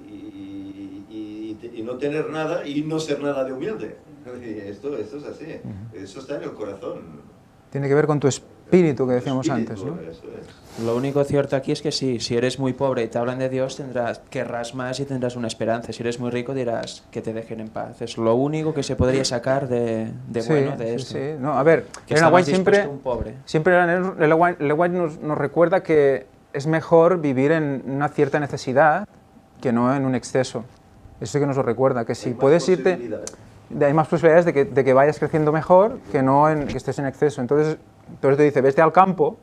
Y no tener nada y no ser nada de humilde. Y esto es así. Eso está en el corazón. Tiene que ver con tu espíritu que decíamos antes, ¿no? Eso es. Lo único cierto aquí es que sí, si eres muy pobre y te hablan de Dios, querrás más y tendrás una esperanza. Si eres muy rico, dirás que te dejen en paz. Es lo único que se podría sacar de bueno de esto. Sí. No, a ver, Que Elena White siempre Elena White nos recuerda que es mejor vivir en una cierta necesidad que no en un exceso. Eso sí que nos lo recuerda, que si puedes irte... Hay más posibilidades de que vayas creciendo mejor que no que estés en exceso. Entonces te dice, vete al campo,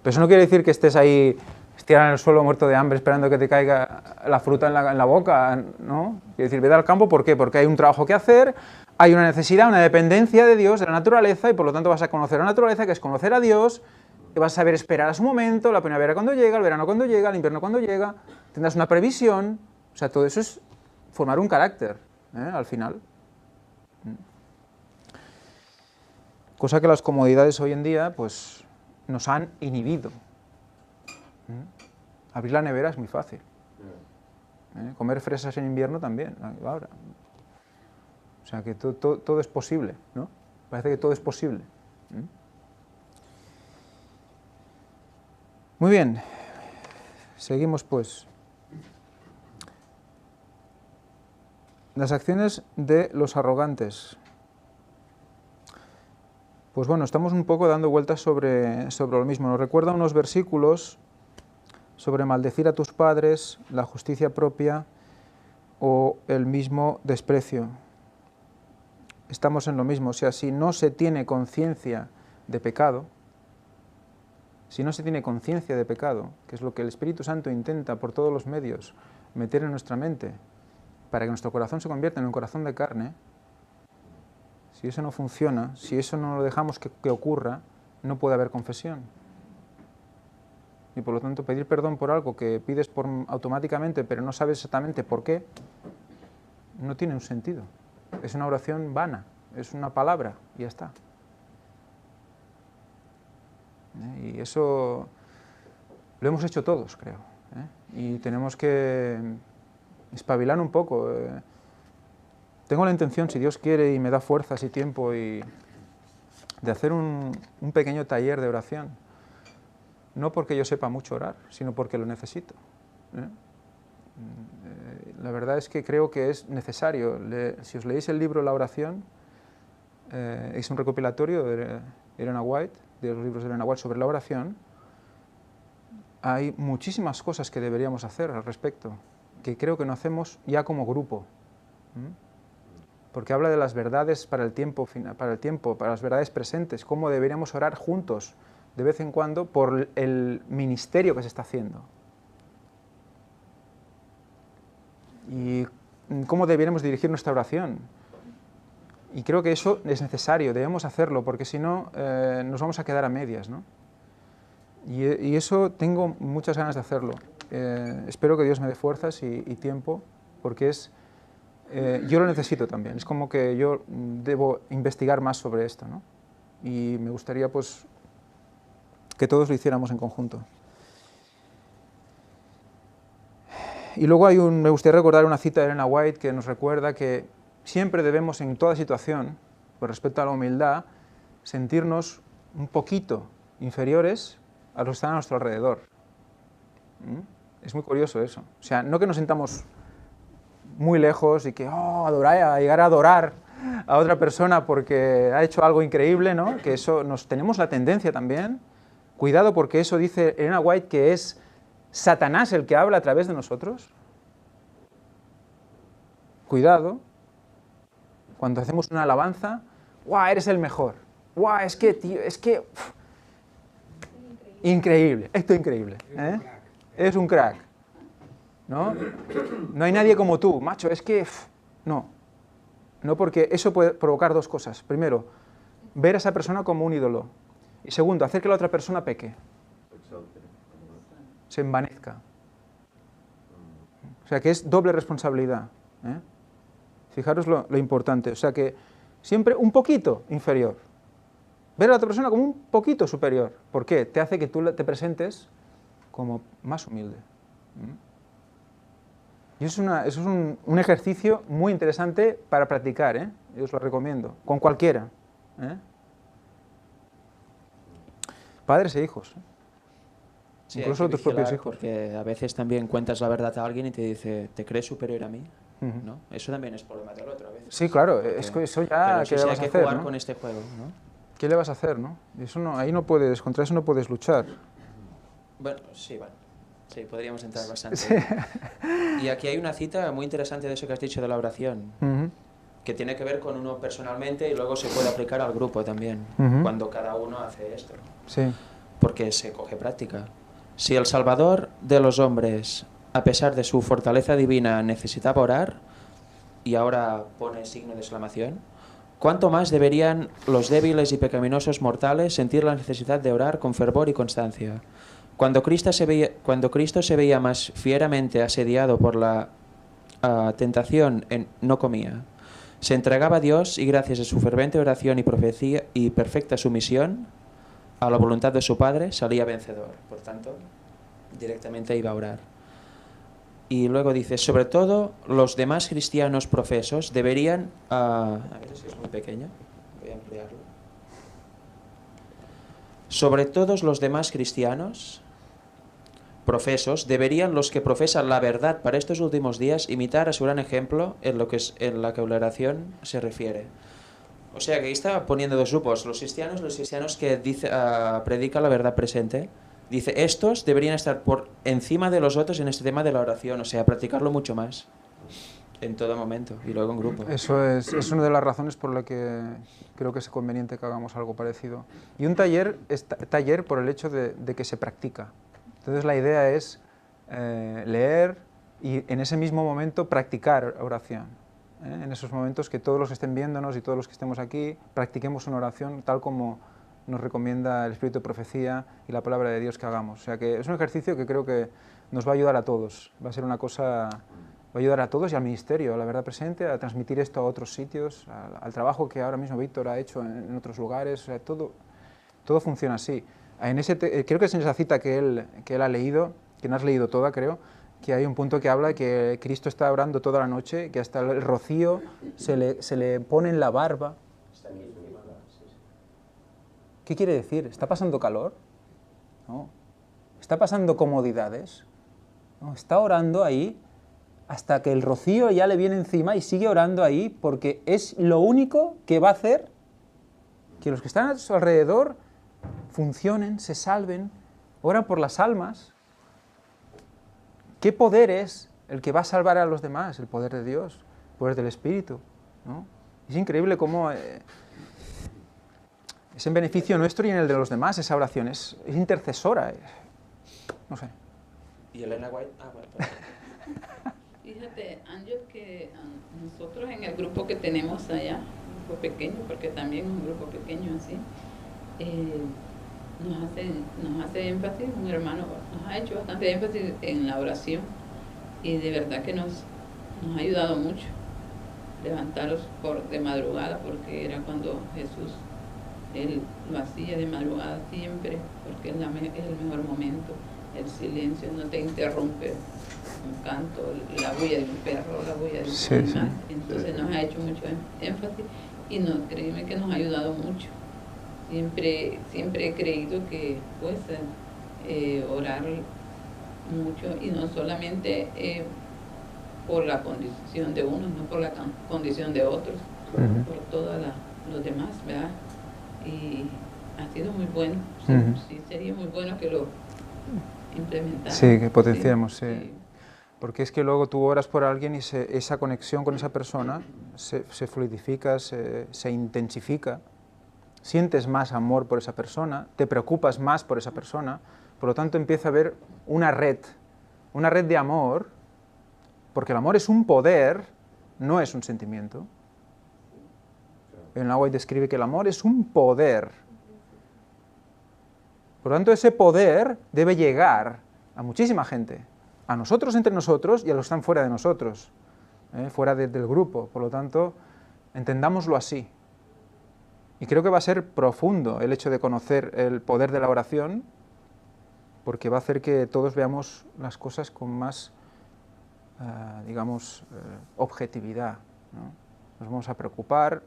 pero eso no quiere decir que estés ahí estirado en el suelo muerto de hambre esperando que te caiga la fruta en la boca, ¿no? Quiere decir, vete al campo, ¿por qué? Porque hay un trabajo que hacer, hay una necesidad, una dependencia de Dios, de la naturaleza, y por lo tanto vas a conocer la naturaleza, que es conocer a Dios, y vas a saber esperar a su momento, la primavera cuando llega, el verano cuando llega, el invierno cuando llega, tendrás una previsión, o sea, todo eso es formar un carácter, al final. Cosa que las comodidades hoy en día pues nos han inhibido. Abrir la nevera es muy fácil. Comer fresas en invierno también. Ahora. O sea que todo es posible, ¿no? Parece que todo es posible. Muy bien. Seguimos pues. Las acciones de los arrogantes. Pues bueno, estamos un poco dando vueltas sobre lo mismo. Nos recuerda unos versículos sobre maldecir a tus padres, la justicia propia o el mismo desprecio. Estamos en lo mismo, o sea, si no se tiene conciencia de pecado, que es lo que el Espíritu Santo intenta por todos los medios meter en nuestra mente para que nuestro corazón se convierta en un corazón de carne, si eso no funciona, si eso no lo dejamos que ocurra, no puede haber confesión. Y por lo tanto pedir perdón por algo que pides automáticamente pero no sabes exactamente por qué, no tiene un sentido. Es una oración vana, es una palabra y ya está. Y eso lo hemos hecho todos, creo. Y tenemos que espabilar un poco. Tengo la intención, si Dios quiere y me da fuerzas y tiempo, de hacer un pequeño taller de oración. No porque yo sepa mucho orar, sino porque lo necesito. La verdad es que creo que es necesario. Si os leéis el libro La oración, es un recopilatorio de Elena White, de los libros de Elena White sobre la oración. Hay muchísimas cosas que deberíamos hacer al respecto, que creo que no hacemos ya como grupo. Porque habla de las verdades para el tiempo, para las verdades presentes, cómo deberíamos orar juntos de vez en cuando por el ministerio que se está haciendo. Y cómo deberíamos dirigir nuestra oración. Y creo que eso es necesario, debemos hacerlo, porque si no nos vamos a quedar a medias, ¿no? Y eso tengo muchas ganas de hacerlo. Espero que Dios me dé fuerzas y tiempo, porque yo lo necesito también. Es como que yo debo investigar más sobre esto, ¿no? Y me gustaría pues que todos lo hiciéramos en conjunto. Y luego me gustaría recordar una cita de Elena White que nos recuerda que siempre debemos, en toda situación, con respecto a la humildad, sentirnos un poquito inferiores a los que están a nuestro alrededor. Es muy curioso eso. O sea, no que nos sintamos muy lejos y que llegar a adorar a otra persona porque ha hecho algo increíble, ¿no? Que eso tenemos la tendencia también. Cuidado, porque eso dice Elena White, que es Satanás el que habla a través de nosotros. Cuidado. Cuando hacemos una alabanza, ¡guau, eres el mejor! ¡Guau, es que, tío, es que... Increíble, esto es increíble. ¿Eh? Es un crack. ¿No? No hay nadie como tú, macho, es que... No. No, porque eso puede provocar dos cosas. Primero, ver a esa persona como un ídolo. Y segundo, hacer que la otra persona peque. Se envanezca. O sea que es doble responsabilidad. ¿Eh? Fijaros lo importante. O sea que siempre un poquito inferior. Ver a la otra persona como un poquito superior. ¿Por qué? Te hace que tú te presentes como más humilde. Y eso es un ejercicio muy interesante para practicar, ¿eh? Yo os lo recomiendo, con cualquiera. ¿Eh? Padres e hijos. Sí, incluso tus propios hijos. Porque a veces también cuentas la verdad a alguien y te dice, ¿te crees superior a mí? ¿No? Eso también es problema del otro a veces. Sí, claro, es que eso ya, ¿qué le vas a hacer? Jugar ¿no? con este juego, ¿no? ¿Qué le vas a hacer, no? Eso no, ahí no puedes, contra eso no puedes luchar. Bueno, sí, podríamos entrar bastante. Sí. Y aquí hay una cita muy interesante de eso que has dicho de la oración, que tiene que ver con uno personalmente y luego se puede aplicar al grupo también, cuando cada uno hace esto. Sí. Porque se coge práctica. Si el Salvador de los hombres, a pesar de su fortaleza divina, necesitaba orar, y ahora pone signo de exclamación, ¿cuánto más deberían los débiles y pecaminosos mortales sentir la necesidad de orar con fervor y constancia? Cuando Cristo se veía más fieramente asediado por la tentación, no comía. Se entregaba a Dios y gracias a su fervente oración y profecía y perfecta sumisión a la voluntad de su Padre, salía vencedor. Por tanto, directamente iba a orar. Y luego dice, sobre todo los demás cristianos profesos deberían... a ver si es muy pequeño, voy a ampliarlo. Sobre todos los demás cristianos profesos, deberían los que profesan la verdad para estos últimos días imitar a su gran ejemplo en lo que en la que la oración se refiere. O sea que ahí está poniendo dos grupos, los cristianos que predican la verdad presente. Dice, estos deberían estar por encima de los otros en este tema de la oración, o sea, practicarlo mucho más, en todo momento, y luego en grupo. Eso es una de las razones por la que creo que es conveniente que hagamos algo parecido. Y un taller es taller por el hecho de que se practica. Entonces la idea es leer y en ese mismo momento practicar oración. En esos momentos que todos los que estén viéndonos y todos los que estemos aquí practiquemos una oración tal como nos recomienda el Espíritu de Profecía y la Palabra de Dios que hagamos. O sea que es un ejercicio que creo que nos va a ayudar a todos. Va a ser una cosa, va a ayudar a todos y al ministerio, a la verdad presente, a transmitir esto a otros sitios, al trabajo que ahora mismo Víctor ha hecho en otros lugares. O sea, todo funciona así. Creo que es en esa cita que él ha leído, que no has leído toda, creo, que hay un punto que habla que Cristo está orando toda la noche, que hasta el rocío se le pone en la barba. ¿Qué quiere decir? ¿Está pasando calor? No. ¿Está pasando comodidades? No, está orando ahí hasta que el rocío ya le viene encima y sigue orando ahí porque es lo único que va a hacer que los que están a su alrededor funcionen, se salven, oran por las almas. ¿Qué poder es el que va a salvar a los demás? El poder de Dios, el poder del Espíritu, ¿no? Es increíble cómo es en beneficio nuestro y en el de los demás esa oración, es intercesora, no sé. ¿Y Elena White? Bueno, Fíjate, Ángel, que nosotros en el grupo que tenemos allá, un grupo pequeño, porque también es un grupo pequeño así, nos hace énfasis, un hermano nos ha hecho bastante énfasis en la oración y de verdad que nos ha ayudado mucho levantaros de madrugada, porque era cuando Jesús, él lo hacía de madrugada siempre, porque es el mejor momento, el silencio no te interrumpe, un canto, la bulla de un perro, la bulla de un animal. Entonces nos ha hecho mucho énfasis y créeme que nos ha ayudado mucho. Siempre he creído que pues orar mucho y no solamente por la condición de unos, no por la condición de otros, por todos los demás, ¿verdad? Y ha sido muy bueno, sí, sí, sería muy bueno que lo implementáramos. Sí, que potenciemos, sí. Sí. Porque es que luego tú oras por alguien y esa conexión con esa persona se fluidifica, se intensifica, sientes más amor por esa persona, te preocupas más por esa persona, por lo tanto empieza a haber una red de amor, porque el amor es un poder, no es un sentimiento. En la White describe que el amor es un poder. Por lo tanto, ese poder debe llegar a muchísima gente, a nosotros entre nosotros y a los que están fuera de nosotros, fuera del grupo. Por lo tanto, entendámoslo así. Y creo que va a ser profundo el hecho de conocer el poder de la oración, porque va a hacer que todos veamos las cosas con más, digamos, objetividad, ¿no? Nos vamos a preocupar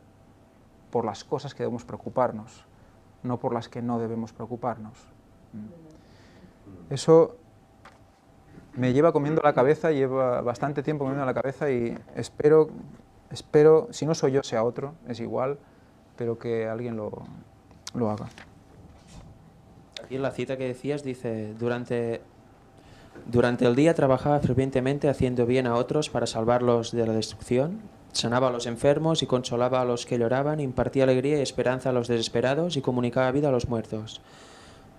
por las cosas que debemos preocuparnos, no por las que no debemos preocuparnos. Eso me lleva comiendo la cabeza, lleva bastante tiempo comiendo la cabeza y espero, si no soy yo, sea otro, es igual, pero que alguien lo haga. Aquí en la cita que decías dice, durante el día trabajaba fervientemente haciendo bien a otros para salvarlos de la destrucción, sanaba a los enfermos y consolaba a los que lloraban, impartía alegría y esperanza a los desesperados y comunicaba vida a los muertos.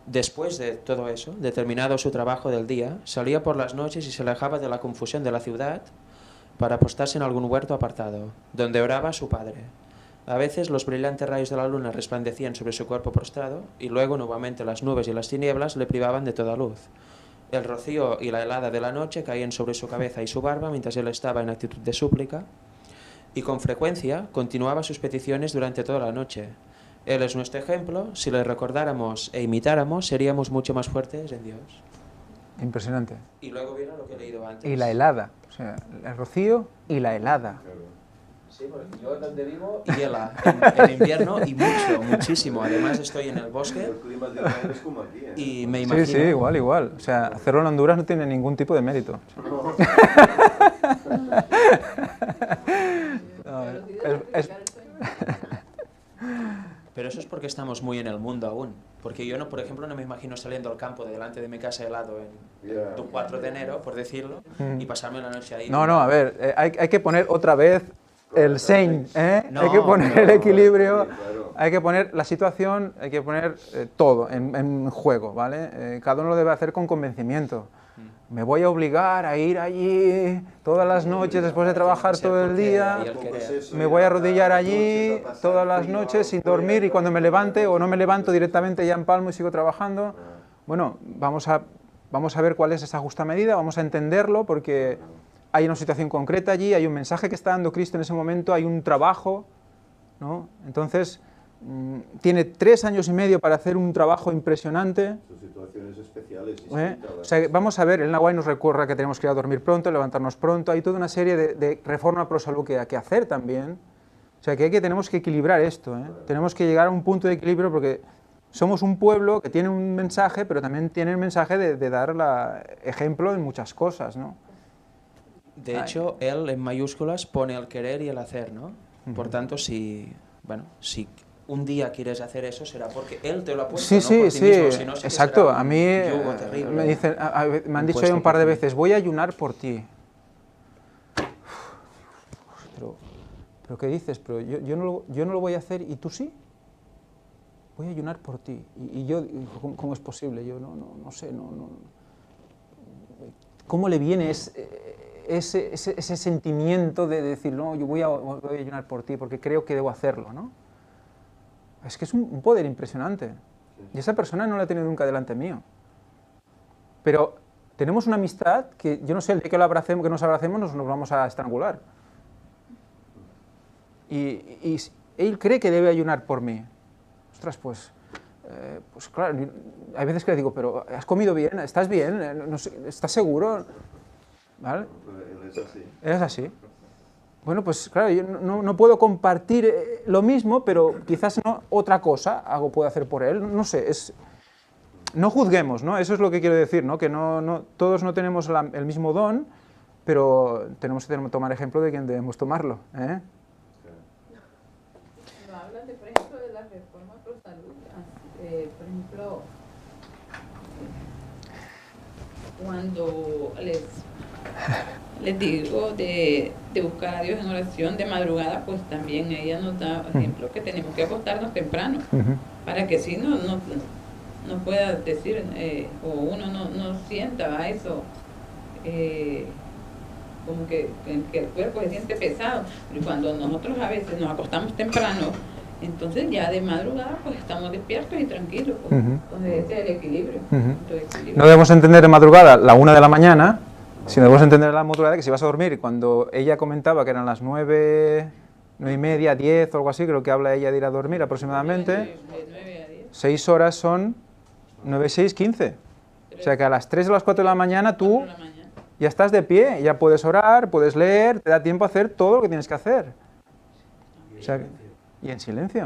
Después de todo eso, de terminado su trabajo del día, salía por las noches y se alejaba de la confusión de la ciudad para apostarse en algún huerto apartado, donde oraba a su padre. A veces los brillantes rayos de la luna resplandecían sobre su cuerpo prostrado y luego nuevamente las nubes y las tinieblas le privaban de toda luz. El rocío y la helada de la noche caían sobre su cabeza y su barba mientras él estaba en actitud de súplica y con frecuencia continuaba sus peticiones durante toda la noche. Él es nuestro ejemplo, si le recordáramos e imitáramos seríamos mucho más fuertes en Dios. Impresionante. Y luego viene lo que he leído antes. Y la helada, o sea, el rocío y la helada. Sí, porque yo donde vivo hiela en invierno y muchísimo. Además estoy en el bosque El clima de Israel es como aquí, ¿eh? y me imagino... Sí, sí, igual. O sea, hacerlo en Honduras no tiene ningún tipo de mérito. Pero eso es porque estamos muy en el mundo aún. Porque yo, no, por ejemplo, no me imagino saliendo al campo de delante de mi casa helado en 4 de enero, por decirlo, y pasarme la noche ahí. No, a ver, hay que poner otra vez el zen, No, hay que poner el equilibrio, claro. hay que poner la situación, hay que poner todo en juego, ¿vale? Cada uno lo debe hacer con convencimiento. Me voy a obligar a ir allí todas las noches después de trabajar todo el día, me voy a arrodillar allí todas las noches sin dormir y cuando me levante o no me levanto directamente ya empalmo y sigo trabajando. Bueno, vamos a ver cuál es esa justa medida, vamos a entenderlo porque hay una situación concreta allí, hay un mensaje que está dando Cristo en ese momento, hay un trabajo, ¿no? Entonces, tiene 3 años y medio para hacer un trabajo impresionante. Son situaciones especiales. O sea, vamos a ver, el Nahuay nos recuerda que tenemos que ir a dormir pronto, levantarnos pronto, hay toda una serie de reforma pro salud que hay que hacer también. O sea, que tenemos que equilibrar esto, tenemos que llegar a un punto de equilibrio porque somos un pueblo que tiene un mensaje, pero también tiene el mensaje de dar ejemplo en muchas cosas, ¿no? De hecho, él en mayúsculas pone el querer y el hacer, ¿no? Por tanto, si un día quieres hacer eso, será porque él te lo ha puesto, sí, no por ti mismo, si no, sí que exacto. será A mí un yugo terrible, me han dicho ya un par de veces, voy a ayunar por ti. Pero ¿qué dices? Pero yo no lo voy a hacer y tú sí. Voy a ayunar por ti. Y yo, ¿cómo es posible? Yo no sé, ¿cómo le viene ese sentimiento de decir, no, yo voy a ayunar por ti porque creo que debo hacerlo, ¿no? Es que es un poder impresionante. Y esa persona no la he tenido nunca delante mío. Pero tenemos una amistad que yo no sé, el día que nos abracemos nos vamos a estrangular. Y él cree que debe ayunar por mí. Ostras, pues claro, hay veces que le digo, pero ¿has comido bien? ¿Estás bien? No sé, ¿estás seguro? ¿Vale? Él es así. ¿Eres así? Bueno, pues claro, yo no puedo compartir lo mismo, pero quizás otra cosa puedo hacer por él. No sé, no juzguemos, ¿no? Eso es lo que quiero decir, ¿no? Que todos no tenemos el mismo don pero tenemos que tomar ejemplo de quien debemos tomarlo, ¿eh? No hablan de, por ejemplo, de la reforma pro salud. Por ejemplo, cuando les digo de buscar a Dios en oración de madrugada, pues también ella nos da ejemplo que tenemos que acostarnos temprano, para que si no pueda decir, o uno no sienta eso, como que el cuerpo se siente pesado. Y cuando nosotros a veces nos acostamos temprano, entonces ya de madrugada pues estamos despiertos y tranquilos, pues. Entonces ese es el equilibrio, No debemos entender de madrugada la 1 de la mañana, sino debemos entender la madrugada que si vas a dormir, cuando ella comentaba que eran las 9, 9:30, 10 o algo así, creo que habla ella de ir a dormir aproximadamente, de 9 a 10. 6 horas son 9, 6, 15. O sea que a las 3 o las 4 de la mañana tú ya estás de pie, ya puedes orar, puedes leer, te da tiempo a hacer todo lo que tienes que hacer. O sea, y en silencio.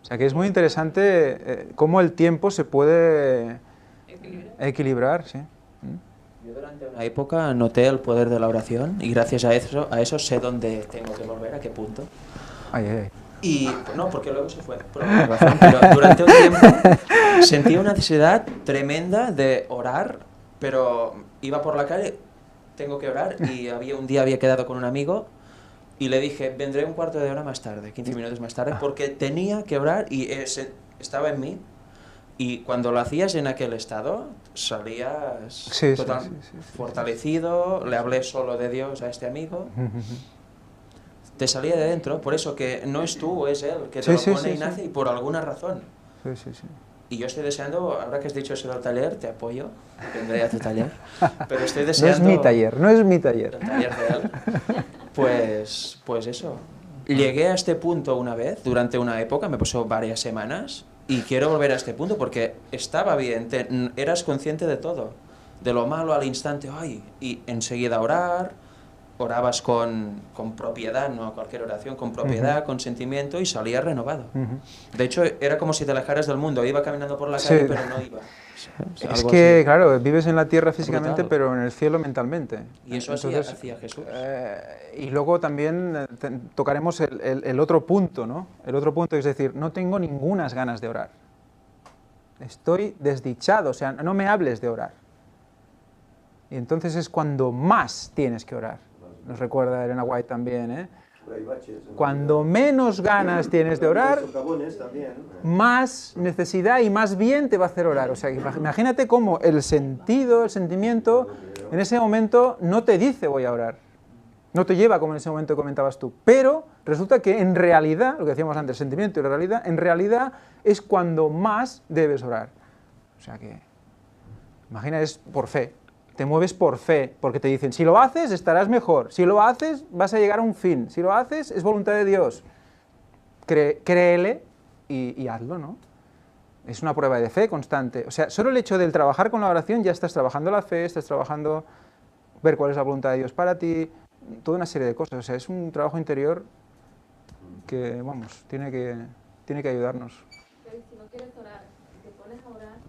O sea que es muy interesante cómo el tiempo se puede equilibrar, sí. Yo durante una época noté el poder de la oración y gracias a eso sé dónde tengo que volver, a qué punto. Ay, ay. Y no, porque luego se fue, por alguna razón, pero durante un tiempo sentí una necesidad tremenda de orar, pero iba por la calle, tengo que orar, y un día había quedado con un amigo y le dije, vendré un cuarto de hora más tarde, 15 minutos más tarde, porque tenía que orar y estaba en mí. Y cuando lo hacías en aquel estado, salías fortalecido, le hablé solo de Dios a este amigo. Te salía de dentro, por eso que no es tú, es él, que te lo pone y nace, y por alguna razón. Y yo estoy deseando, ahora que has dicho eso del taller, te apoyo, vendré a tu taller, pero estoy deseando... No es mi taller, no es mi taller. El taller de él. Pues eso. Llegué a este punto una vez, durante una época, me pasó varias semanas, y quiero volver a este punto porque estaba bien, eras consciente de todo, de lo malo al instante, ay, y enseguida orabas con propiedad, no cualquier oración, con propiedad, con sentimiento, y salías renovado. De hecho, era como si te alejaras del mundo, iba caminando por la calle, pero no iba. Es que, así, claro, vives en la tierra físicamente, brutal, pero en el cielo mentalmente. Y eso hacía Jesús. Y luego también tocaremos el otro punto, ¿no? El otro punto, es decir, no tengo ningunas ganas de orar. Estoy desdichado, o sea, no me hables de orar. Y entonces es cuando más tienes que orar. Nos recuerda Elena White también, ¿eh? Cuando menos ganas tienes de orar, más necesidad y más bien te va a hacer orar. O sea, imagínate cómo el sentimiento, en ese momento no te dice voy a orar. No te lleva como en ese momento comentabas tú. Pero resulta que en realidad, lo que decíamos antes, sentimiento y realidad, en realidad es cuando más debes orar. O sea que, imagina, es por fe. Te mueves por fe, porque te dicen, si lo haces estarás mejor, si lo haces vas a llegar a un fin, si lo haces es voluntad de Dios. Créele y hazlo, ¿no? Es una prueba de fe constante. O sea, solo el hecho del trabajar con la oración ya estás trabajando la fe, estás trabajando ver cuál es la voluntad de Dios para ti, toda una serie de cosas. O sea, es un trabajo interior que, vamos, tiene que ayudarnos. Pero si no quieres orar, te pones a orar.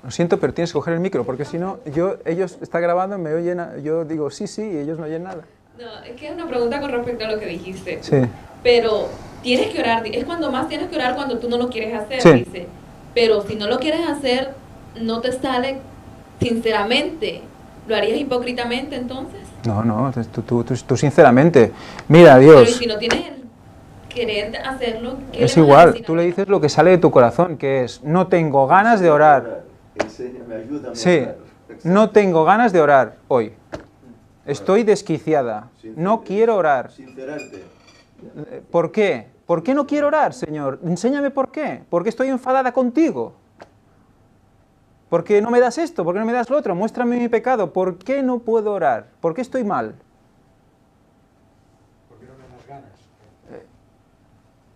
Lo siento, pero tienes que coger el micro, porque si no, ellos están grabando, me oyen, yo digo sí, y ellos no oyen nada. No, es que es una pregunta con respecto a lo que dijiste. Sí. Pero tienes que orar, es cuando más tienes que orar cuando tú no lo quieres hacer, sí, dice. Pero si no lo quieres hacer, no te sale sinceramente. ¿Lo harías hipócritamente entonces? No, tú sinceramente. Mira, Dios. Pero si no tienes el querer hacerlo, ¿qué es igual, tú le dices lo que sale de tu corazón, que es, no tengo ganas de orar. Enséñame, ayúdame. Sí, no tengo ganas de orar hoy. Estoy desquiciada, no quiero orar. Sincerarte. ¿Por qué? ¿Por qué no quiero orar, Señor? Enséñame por qué. ¿Por qué estoy enfadada contigo? ¿Por qué no me das esto? ¿Por qué no me das lo otro? Muéstrame mi pecado. ¿Por qué no puedo orar? ¿Por qué estoy mal? ¿Por qué no me das ganas?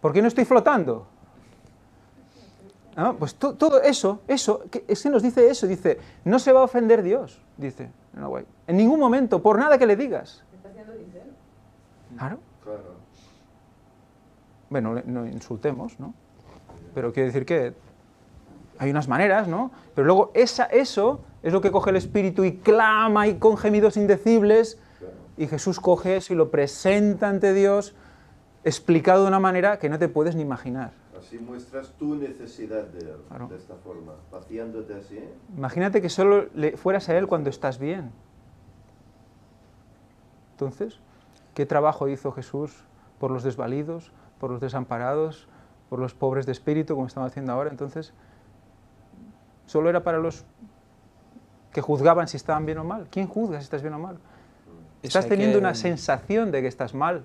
¿Por qué no estoy flotando? ¿No? Pues todo eso, es que nos dice eso, dice, no se va a ofender Dios, dice, no, en ningún momento, por nada que le digas. ¿Está siendo sincero? Claro. Claro. Bueno, no insultemos, ¿no? Pero quiere decir que hay unas maneras, ¿no? Pero luego eso es lo que coge el espíritu y clama y con gemidos indecibles, Claro. y Jesús coge eso y lo presenta ante Dios, explicado de una manera que no te puedes ni imaginar. Así muestras tu necesidad de Él, Claro. de esta forma, vaciándote así. Imagínate que solo le fueras a Él cuando estás bien. Entonces, ¿qué trabajo hizo Jesús por los desvalidos, por los desamparados, por los pobres de espíritu, como estamos haciendo ahora? Entonces, solo era para los que juzgaban si estaban bien o mal. ¿Quién juzga si estás bien o mal? Estás teniendo una sensación de que estás mal,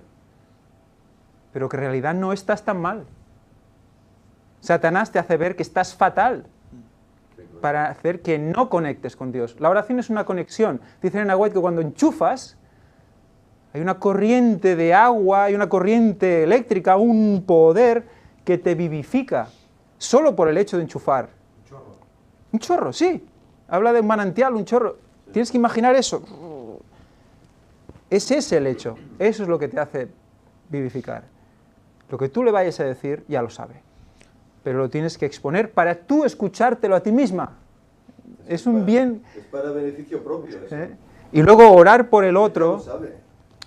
pero que en realidad no estás tan mal. Satanás te hace ver que estás fatal para hacer que no conectes con Dios. La oración es una conexión. Dice Elena White que cuando enchufas, hay una corriente de agua, hay una corriente eléctrica, un poder que te vivifica, solo por el hecho de enchufar. Un chorro. Un chorro, sí. Habla de un manantial, un chorro. Tienes que imaginar eso. Ese es el hecho. Eso es lo que te hace vivificar. Lo que tú le vayas a decir, ya lo sabe. Pero lo tienes que exponer para tú escuchártelo a ti misma. Es un bien... Es para beneficio propio eso. Y luego orar por el Ella otro. lo sabe.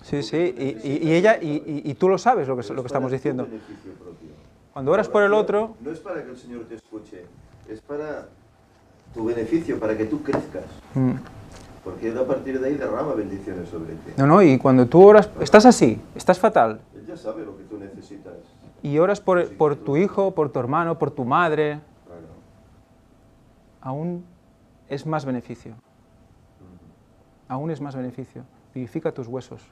Sí, sí, y tú lo sabes lo que Es estamos para diciendo. tu beneficio propio. Cuando oras por el otro, No es para que el Señor te escuche, es para tu beneficio, para que tú crezcas. Porque Él a partir de ahí derrama bendiciones sobre ti. no, y cuando tú oras, estás así, estás fatal, Él ya sabe lo que tú necesitas. y oras por tu hijo, por tu hermano, por tu madre, Claro. aún es más beneficio. Aún es más beneficio. Vivifica tus huesos.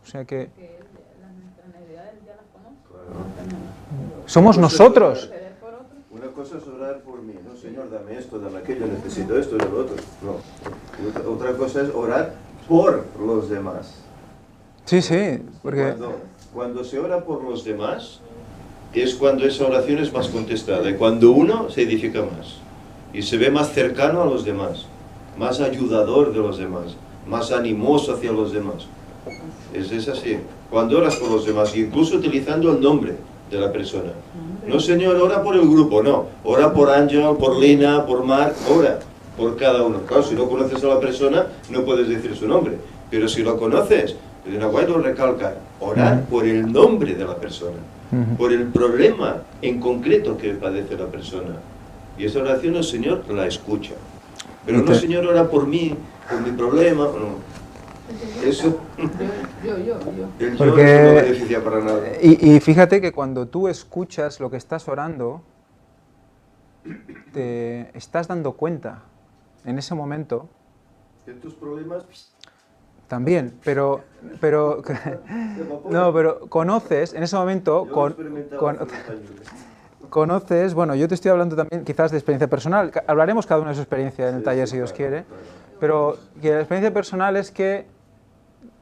O sea que Que nuestras necesidades ya las conoce. Claro. somos nosotros. Ceder por otro. Una cosa es orar por mí, no, Señor, dame esto, dame aquello, necesito esto y lo otro. No. Y otra cosa es orar por los demás. Sí, sí, porque... Cuando se ora por los demás, es cuando esa oración es más contestada. Y cuando uno se edifica más. Y se ve más cercano a los demás. Más ayudador de los demás. Más animoso hacia los demás. Es así. Cuando oras por los demás, incluso utilizando el nombre de la persona. No, Señor, ora por el grupo, no. Ora por Ángel, por Lina, por Marc, ora por cada uno. Claro, si no conoces a la persona, no puedes decir su nombre. Pero si lo conoces, Elena White lo recalca, orar por el nombre de la persona, por el problema en concreto que padece la persona. Y esa oración el Señor la escucha. Pero no, Señor, ora por mí, por mi problema, no. Eso, Yo. el yo Porque- no beneficia para nada. Y fíjate que cuando tú escuchas lo que estás orando, te estás dando cuenta en ese momento Que tus problemas también, pero no, pero conoces en ese momento, yo lo he experimentado hace unos años. conoces, bueno, yo te estoy hablando también quizás de experiencia personal, hablaremos cada uno de su experiencia en el Sí, taller sí, si Dios claro, quiere, claro. pero que la experiencia personal es que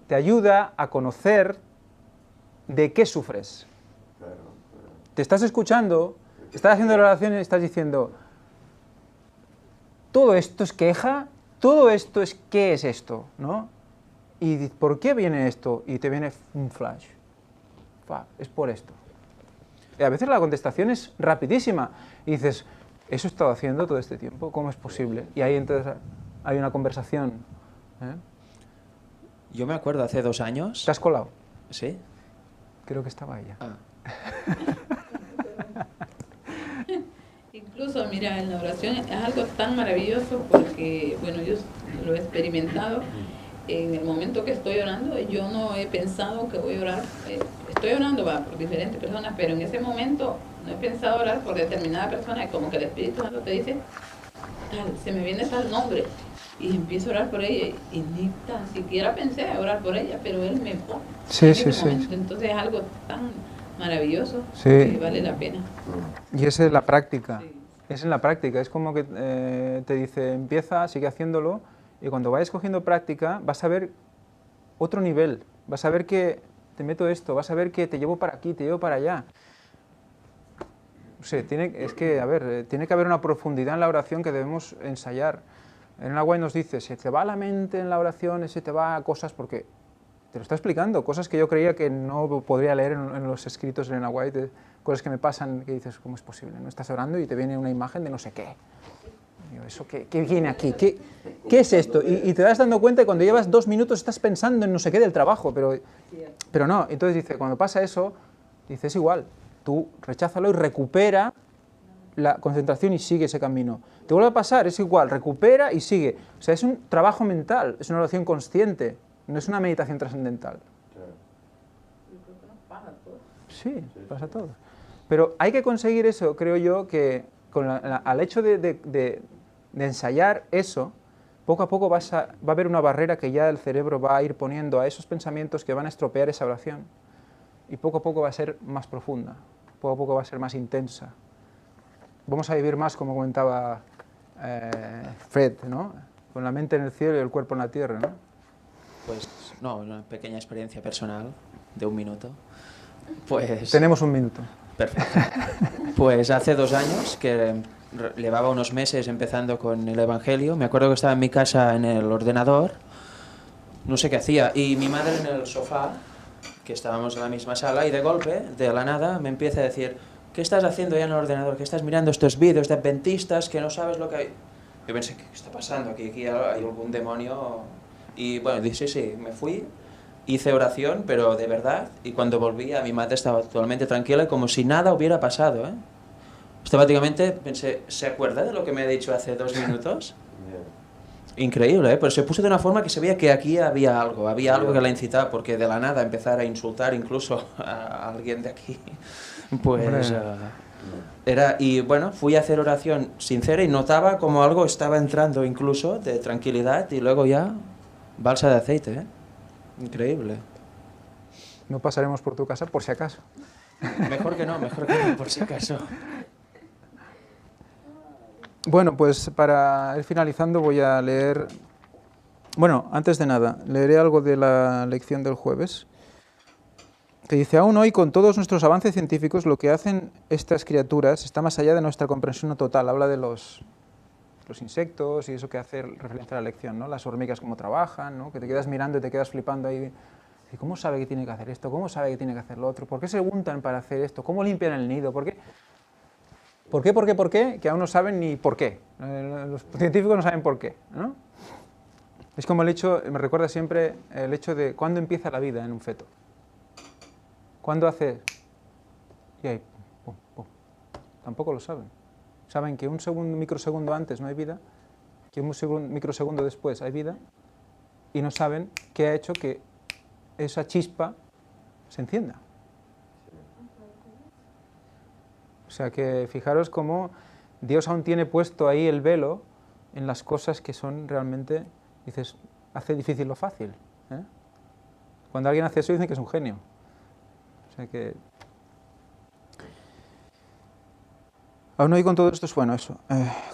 te ayuda a conocer de qué sufres. Claro, Te estás escuchando, estás haciendo la oración y estás diciendo, todo esto es queja, todo esto es, ¿qué es esto? ¿No? Y ¿por qué viene esto? Y te viene un flash. Es por esto. Y a veces la contestación es rapidísima. Y dices, ¿eso he estado haciendo todo este tiempo? ¿Cómo es posible? Y ahí entonces hay una conversación. ¿Eh? Yo me acuerdo hace 2 años. ¿Te has colado? ¿Sí? Creo que estaba ella. Ah. Incluso, mira, en la oración es algo tan maravilloso porque, bueno, yo lo he experimentado. En el momento que estoy orando, yo no he pensado que voy a orar. Estoy orando por diferentes personas, pero en ese momento no he pensado orar por determinada persona. Y como que el Espíritu Santo te dice, tal, se me viene tal nombre. Y empiezo a orar por ella. Y ni tan siquiera pensé a orar por ella, pero Él me pone. Sí, en sí, ese sí. momento. Entonces es algo tan maravilloso Sí. que vale la pena. Y esa es la práctica. Sí. Es en la práctica. Es como que te dice, empieza, sigue haciéndolo. Y cuando vayas cogiendo práctica, vas a ver otro nivel. Vas a ver que te meto esto, vas a ver que te llevo para aquí, te llevo para allá. O sea, tiene que haber una profundidad en la oración que debemos ensayar. Elena White nos dice, se te va la mente en la oración, se te va a cosas porque te lo está explicando, cosas que yo creía que no podría leer en los escritos de Elena White, cosas que me pasan que dices, ¿cómo es posible? No estás orando y te viene una imagen de no sé qué. Digo, ¿eso qué viene aquí? ¿Qué es esto? Y te das dando cuenta que cuando llevas 2 minutos estás pensando en no sé qué del trabajo, pero no. Entonces dice, cuando pasa eso, dice, es igual, tú recházalo y recupera la concentración y sigue ese camino. Te vuelve a pasar, es igual, recupera y sigue. O sea, es un trabajo mental, es una oración consciente, no es una meditación trascendental. Sí, pasa todo. Pero hay que conseguir eso, creo yo, que al hecho de ensayar eso, poco a poco va a haber una barrera que ya el cerebro va a ir poniendo a esos pensamientos que van a estropear esa oración. Y poco a poco va a ser más profunda, poco a poco va a ser más intensa. Vamos a vivir más, como comentaba Fred, ¿no? Con la mente en el cielo y el cuerpo en la tierra, ¿no? Pues no, una pequeña experiencia personal de 1 minuto. Pues tenemos 1 minuto. Perfecto. Pues hace 2 años que llevaba unos meses empezando con el Evangelio. Me acuerdo que estaba en mi casa en el ordenador, no sé qué hacía, y mi madre en el sofá, que estábamos en la misma sala, y de golpe, de la nada, me empieza a decir: ¿qué estás haciendo ya en el ordenador? ¿Qué estás mirando estos vídeos de adventistas que no sabes lo que hay? Yo pensé, ¿qué está pasando? Aquí hay algún demonio. Y bueno, dije, sí, me fui, hice oración, pero de verdad, y cuando volví a mi madre estaba totalmente tranquila, como si nada hubiera pasado, ¿eh? Automáticamente pensé, ¿se acuerda de lo que me ha dicho hace 2 minutos? Increíble, ¿eh? Pero se puso de una forma que se veía que aquí había algo que la incitaba, porque de la nada empezar a insultar incluso a alguien de aquí, pues y bueno, fui a hacer oración sincera y notaba como algo estaba entrando incluso de tranquilidad, y luego ya balsa de aceite, ¿eh? Increíble. No pasaremos por tu casa por si acaso. Mejor que no, por si acaso. Bueno, pues para ir finalizando voy a leer... Bueno, antes de nada, leeré algo de la lección del jueves, que dice: aún hoy, con todos nuestros avances científicos, lo que hacen estas criaturas está más allá de nuestra comprensión total. Habla de los insectos y eso que hace referencia a la lección, ¿no? Las hormigas cómo trabajan, ¿no? Que te quedas mirando y te quedas flipando ahí. ¿Y cómo sabe que tiene que hacer esto? ¿Cómo sabe que tiene que hacer lo otro? ¿Por qué se untan para hacer esto? ¿Cómo limpian el nido? ¿Por qué? ¿Por qué? Que aún no saben ni por qué. Los científicos no saben por qué, ¿no? Es como el hecho, me recuerda siempre el hecho de cuándo empieza la vida en un feto. ¿Cuándo hace? Y ahí, pum, pum. Tampoco lo saben. Saben que un microsegundo antes no hay vida, que un microsegundo después hay vida, y no saben qué ha hecho que esa chispa se encienda. O sea que fijaros cómo Dios aún tiene puesto ahí el velo en las cosas que son realmente, dices, hace difícil lo fácil, ¿eh? Cuando alguien hace eso dicen que es un genio. O sea que... Aún hoy con todo esto es bueno eso.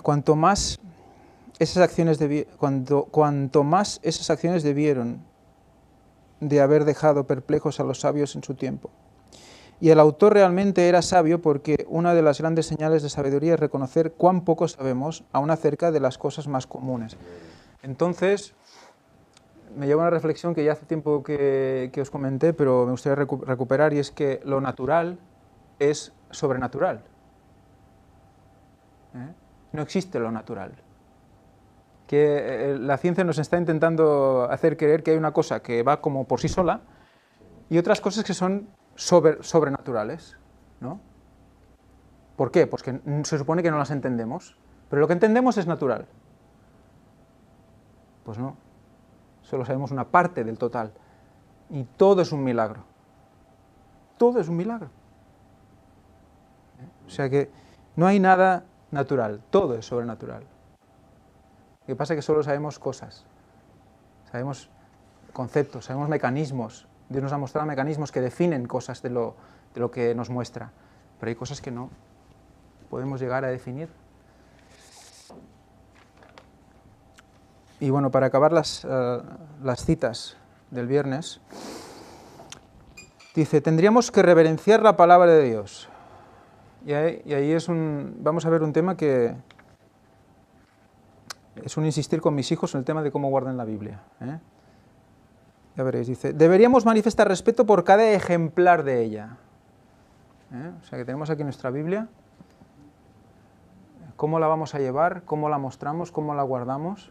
Cuanto más esas acciones debieron de haber dejado perplejos a los sabios en su tiempo. Y el autor realmente era sabio, porque una de las grandes señales de sabiduría es reconocer cuán poco sabemos aún acerca de las cosas más comunes. Entonces, me lleva a una reflexión que ya hace tiempo que os comenté, pero me gustaría recuperar, y es que lo natural es sobrenatural. No existe lo natural. Que la ciencia nos está intentando hacer creer que hay una cosa que va como por sí sola y otras cosas que son sobrenaturales, ¿no? ¿Por qué? Pues que se supone que no las entendemos, pero lo que entendemos es natural. Pues no, solo sabemos una parte del total, y todo es un milagro. Todo es un milagro. O sea que no hay nada natural, todo es sobrenatural. Lo que pasa es que solo sabemos cosas, sabemos conceptos, sabemos mecanismos. Dios nos ha mostrado mecanismos que definen cosas de lo que nos muestra, pero hay cosas que no podemos llegar a definir. Y bueno, para acabar las citas del viernes, dice: tendríamos que reverenciar la palabra de Dios. Y ahí vamos a ver un tema que es un insistir con mis hijos en el tema de cómo guardan la Biblia, ¿eh? Ya veréis, dice: deberíamos manifestar respeto por cada ejemplar de ella. O sea que tenemos aquí nuestra Biblia, ¿Cómo la vamos a llevar? ¿Cómo la mostramos? ¿Cómo la guardamos?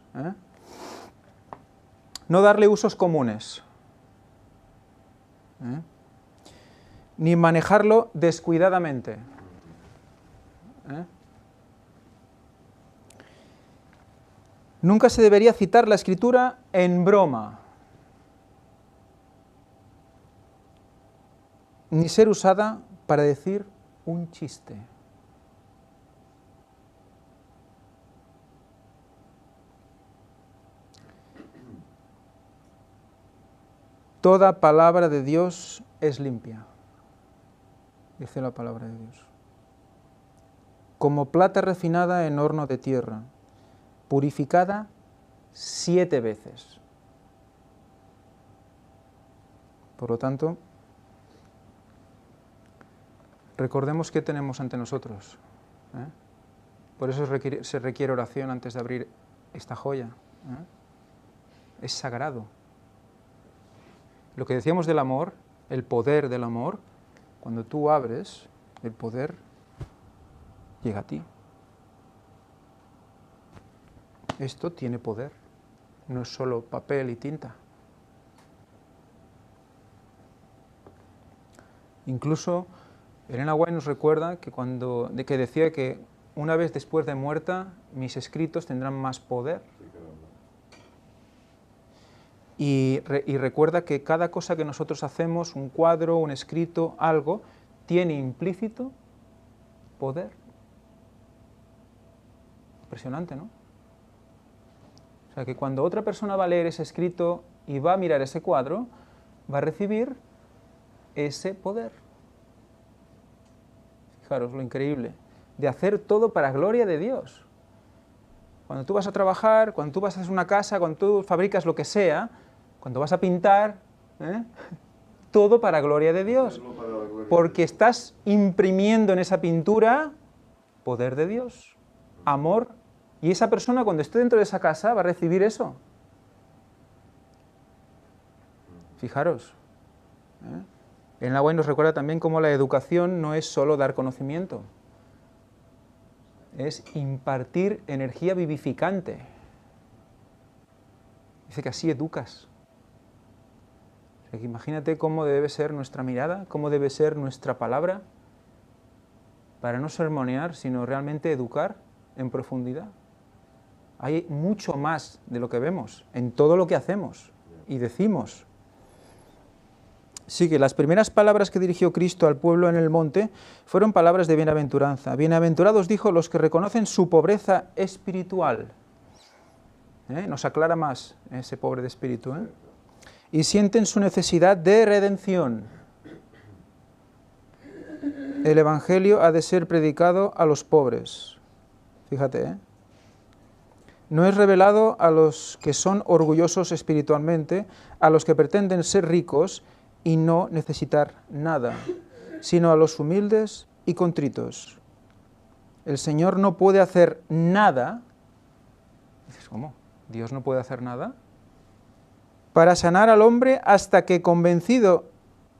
No darle usos comunes. Ni manejarlo descuidadamente. Nunca se debería citar la Escritura en broma, ni ser usada para decir un chiste. Toda palabra de Dios es limpia, dice la palabra de Dios. Como plata refinada en horno de tierra, purificada 7 veces. Por lo tanto, recordemos qué tenemos ante nosotros. Por eso se requiere oración antes de abrir esta joya. Es sagrado. Lo que decíamos del amor, el poder del amor, cuando tú abres, el poder llega a ti. Esto tiene poder, no es solo papel y tinta. Incluso Elena White nos recuerda que decía que una vez después de muerta, mis escritos tendrán más poder. Y recuerda que cada cosa que nosotros hacemos, un cuadro, un escrito, algo, tiene implícito poder. Impresionante, ¿no? O sea, que cuando otra persona va a leer ese escrito y va a mirar ese cuadro, va a recibir ese poder. Fijaros lo increíble, de hacer todo para gloria de Dios. Cuando tú vas a trabajar, cuando tú vas a hacer una casa, cuando tú fabricas lo que sea, cuando vas a pintar, todo para gloria de Dios. Porque estás imprimiendo en esa pintura poder de Dios, amor. Y esa persona cuando esté dentro de esa casa va a recibir eso. Fijaros. Elena White nos recuerda también cómo la educación no es solo dar conocimiento, es impartir energía vivificante. Dice que así educas. O sea, que imagínate cómo debe ser nuestra mirada, cómo debe ser nuestra palabra, para no sermonear, sino realmente educar en profundidad. Hay mucho más de lo que vemos en todo lo que hacemos y decimos. Sí, que las primeras palabras que dirigió Cristo al pueblo en el monte fueron palabras de bienaventuranza. Bienaventurados, dijo, los que reconocen su pobreza espiritual. Nos aclara más ese pobre de espíritu. Y sienten su necesidad de redención. El Evangelio ha de ser predicado a los pobres. Fíjate, no es revelado a los que son orgullosos espiritualmente, a los que pretenden ser ricos y no necesitar nada, sino a los humildes y contritos. El Señor no puede hacer nada. Dices, ¿cómo? ¿Dios no puede hacer nada? Para sanar al hombre hasta que, convencido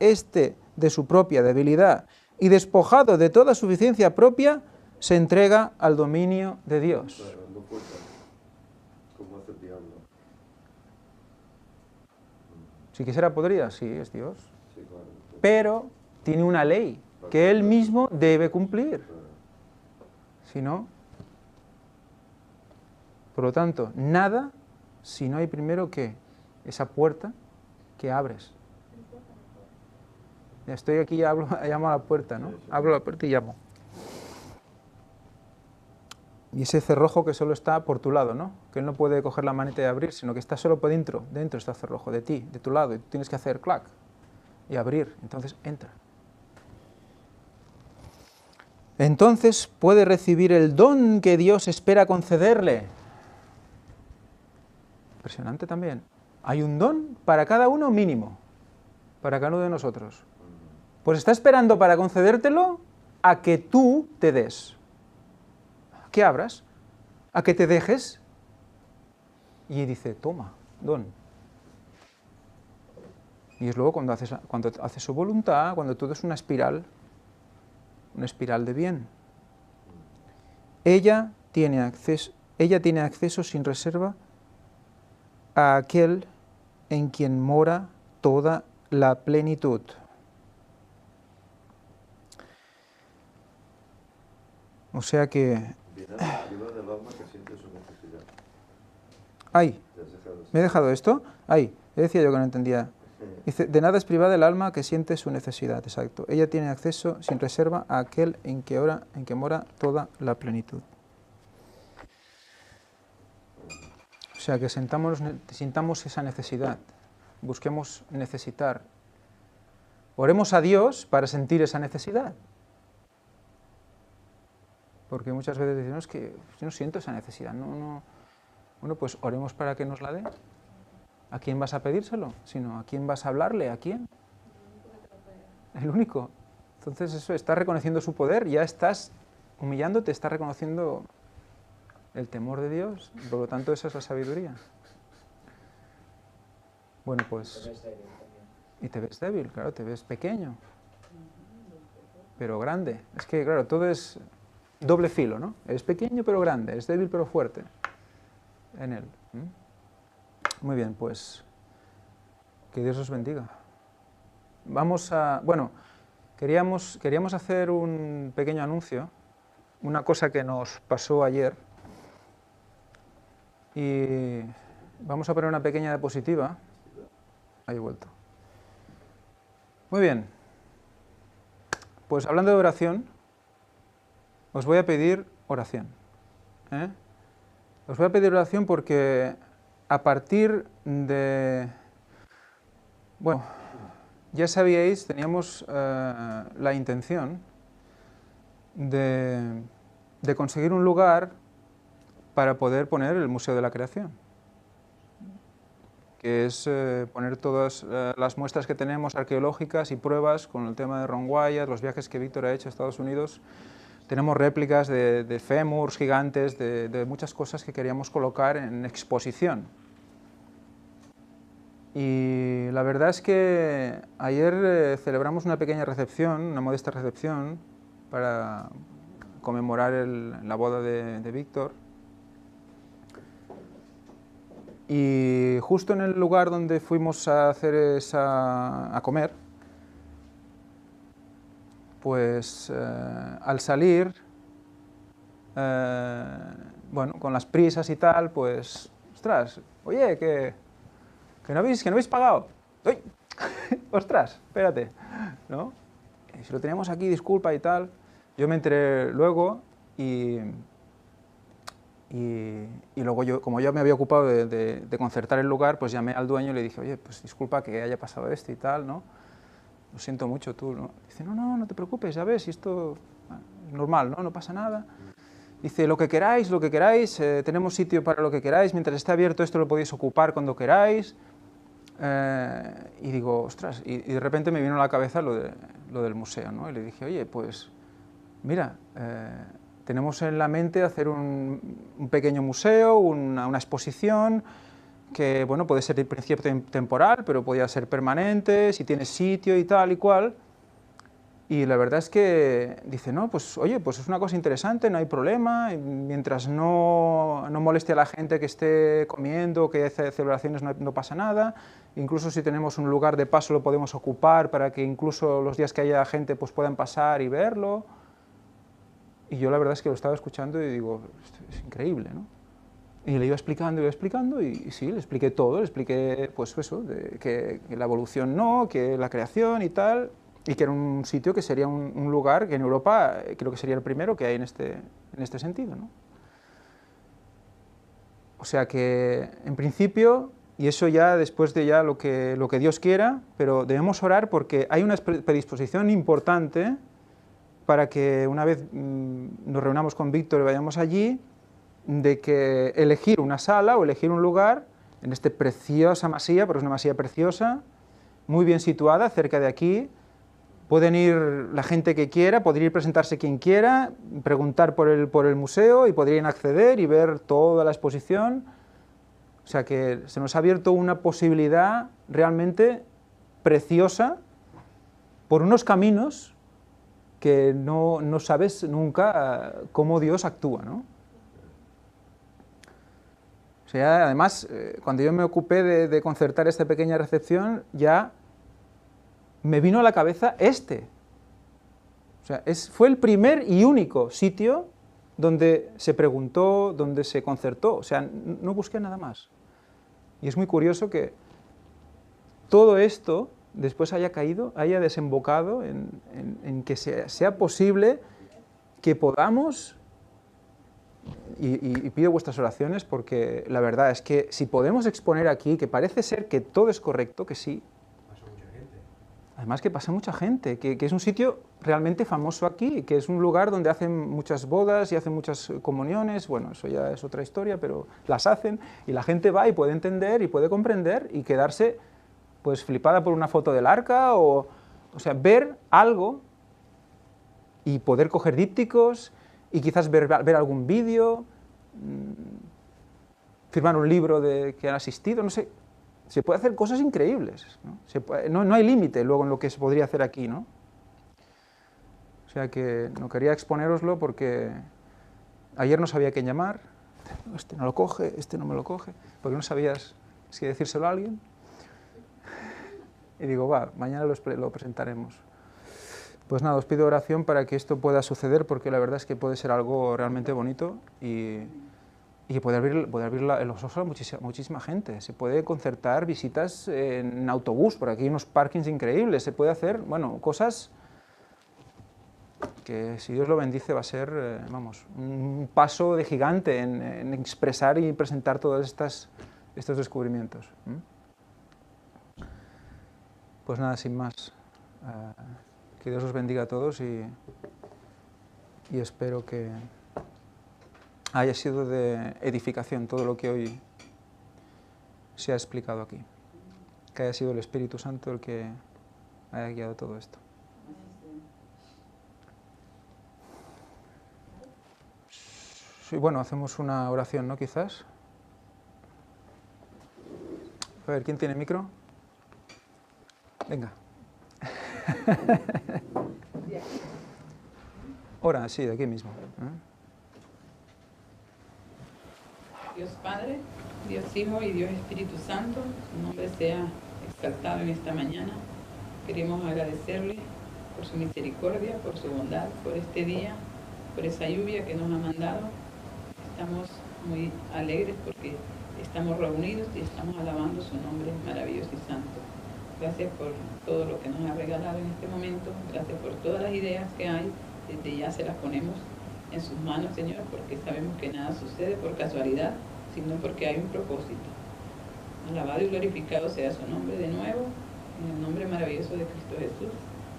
éste de su propia debilidad y despojado de toda suficiencia propia, se entrega al dominio de Dios. Claro, no cuenta. ¿Cómo hace el diablo? Si quisiera podría, sí, es Dios. Sí, claro. Pero tiene una ley que Él mismo debe cumplir. Si no, por lo tanto, nada si no hay primero que esa puerta que abres. Ya estoy aquí y llamo a la puerta, ¿no? Abro la puerta y llamo. Y ese cerrojo que solo está por tu lado, ¿no? Que Él no puede coger la maneta y abrir, sino que está solo por dentro. Dentro está el cerrojo, de ti, de tu lado. Y tú tienes que hacer clac y abrir. Entonces entra. Entonces puede recibir el don que Dios espera concederle. Impresionante también. Hay un don para cada uno mínimo, para cada uno de nosotros. Pues está esperando para concedértelo a que tú te des. ¿A que abras? ¿A que te dejes? Y dice, toma, don. Y es luego cuando haces su voluntad, cuando todo es una espiral de bien. Ella ella tiene acceso sin reserva a aquel en quien mora toda la plenitud. O sea que... Ay, ¿me he dejado esto? Ay, decía yo que no entendía. Dice, de nada es privada el alma que siente su necesidad, exacto. Ella tiene acceso sin reserva a aquel en que mora toda la plenitud. O sea, que sintamos esa necesidad, busquemos necesitar. Oremos a Dios para sentir esa necesidad. Porque muchas veces decimos, no, es que yo no siento esa necesidad. Bueno, pues oremos para que nos la dé. ¿A quién vas a pedírselo? Sino, ¿a quién vas a hablarle? ¿A quién? El único. Entonces eso, estás reconociendo su poder, ya estás humillándote, estás reconociendo el temor de Dios, por lo tanto esa es la sabiduría. Bueno, pues... Y te ves débil, claro, te ves pequeño, pero grande. Es que, claro, todo es doble filo, ¿no? Es pequeño pero grande, es débil pero fuerte en él. Muy bien, pues que Dios os bendiga. Vamos a... Bueno, queríamos hacer un pequeño anuncio, una cosa que nos pasó ayer. Y vamos a poner una pequeña diapositiva. Ahí he vuelto. Muy bien. Pues hablando de oración, os voy a pedir oración. Os voy a pedir oración porque a partir de... Bueno, ya sabíais, teníamos la intención de conseguir un lugar para poder poner el Museo de la Creación, que es poner todas las muestras que tenemos arqueológicas y pruebas con el tema de Ron Wyatt, los viajes que Víctor ha hecho a Estados Unidos. Tenemos réplicas de fémurs gigantes, de muchas cosas que queríamos colocar en exposición. Y la verdad es que ayer celebramos una pequeña recepción, una modesta recepción, para conmemorar la boda de Víctor. Y justo en el lugar donde fuimos a hacer a comer, pues al salir, bueno, con las prisas y tal, pues, ostras, oye, que no habéis pagado. ¡Uy! Ostras, espérate, ¿no? Si lo teníamos aquí, disculpa y tal. Yo me enteré luego y luego yo, como yo me había ocupado de concertar el lugar, pues llamé al dueño y le dije, oye, pues disculpa que haya pasado esto y tal, ¿no? Lo siento mucho, tú, ¿no? Dice, no te preocupes, ya ves, esto es normal, ¿no? No pasa nada. Dice, lo que queráis, tenemos sitio para lo que queráis, mientras esté abierto esto lo podéis ocupar cuando queráis. Y digo, ostras, y de repente me vino a la cabeza lo del museo, ¿no? Y le dije, oye, pues mira, tenemos en la mente hacer un pequeño museo, una exposición, que bueno, puede ser de principio temporal, pero podría ser permanente, si tienes sitio y tal y cual. Y la verdad es que dice, no, pues oye, pues es una cosa interesante, no hay problema, mientras no moleste a la gente que esté comiendo, que hace celebraciones, no pasa nada. Incluso si tenemos un lugar de paso lo podemos ocupar para que incluso los días que haya gente pues puedan pasar y verlo. Y yo la verdad es que lo estaba escuchando y digo, es increíble, ¿no? Y le iba explicando y sí, le expliqué todo, le expliqué pues eso, que la evolución no, que la creación y tal, y que era un sitio que sería un lugar que en Europa creo que sería el primero que hay en este sentido, ¿no? O sea que en principio, y eso ya después de ya lo que Dios quiera, pero debemos orar porque hay una predisposición importante para que una vez nos reunamos con Víctor y vayamos allí, de que elegir una sala o elegir un lugar en esta preciosa masía, porque es una masía preciosa, muy bien situada, cerca de aquí. Pueden ir la gente que quiera, podría ir presentarse quien quiera, preguntar por el museo y podrían acceder y ver toda la exposición. O sea que se nos ha abierto una posibilidad realmente preciosa por unos caminos que no sabes nunca cómo Dios actúa, ¿no? O sea, además, cuando yo me ocupé de concertar esta pequeña recepción, ya me vino a la cabeza este. O sea, fue el primer y único sitio donde se preguntó, donde se concertó. O sea, no busqué nada más. Y es muy curioso que todo esto después haya caído, haya desembocado en que sea posible que podamos, y pido vuestras oraciones porque la verdad es que si podemos exponer aquí que parece ser que todo es correcto, que sí, además que pasa mucha gente, que es un sitio realmente famoso aquí, que es un lugar donde hacen muchas bodas y hacen muchas comuniones, bueno, eso ya es otra historia, pero las hacen y la gente va y puede entender y puede comprender y quedarse pues flipada por una foto del arca o sea, ver algo y poder coger dípticos y quizás ver algún vídeo, firmar un libro que han asistido, no sé. Se puede hacer cosas increíbles, ¿no? No hay límite luego en lo que se podría hacer aquí, ¿no? O sea que no quería exponéroslo porque ayer no sabía quién llamar, este no lo coge, este no me lo coge, porque no sabías si decírselo a alguien. Y digo, va, mañana lo presentaremos. Pues nada, os pido oración para que esto pueda suceder, porque la verdad es que puede ser algo realmente bonito y puede abrir los ojos a muchísima gente. Se puede concertar visitas en autobús, por aquí hay unos parkings increíbles, se puede hacer, bueno, cosas que si Dios lo bendice va a ser, vamos, un paso de gigante en expresar y presentar todos estos descubrimientos. Pues nada, sin más, que Dios os bendiga a todos y espero que haya sido de edificación todo lo que hoy se ha explicado aquí. Que haya sido el Espíritu Santo el que haya guiado todo esto. Sí, bueno, hacemos una oración, ¿no? Quizás. A ver, ¿quién tiene micro? Venga. Ora, sí, de aquí mismo. Dios Padre, Dios Hijo y Dios Espíritu Santo, su nombre sea exaltado en esta mañana. Queremos agradecerle por su misericordia, por su bondad, por este día, por esa lluvia que nos ha mandado. Estamos muy alegres porque estamos reunidos y estamos alabando su nombre maravilloso y santo. Gracias por todo lo que nos ha regalado en este momento, gracias por todas las ideas que hay, desde ya se las ponemos en sus manos, Señor, porque sabemos que nada sucede por casualidad, sino porque hay un propósito. Alabado y glorificado sea su nombre de nuevo, en el nombre maravilloso de Cristo Jesús.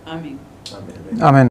Amén. Amén. Amén.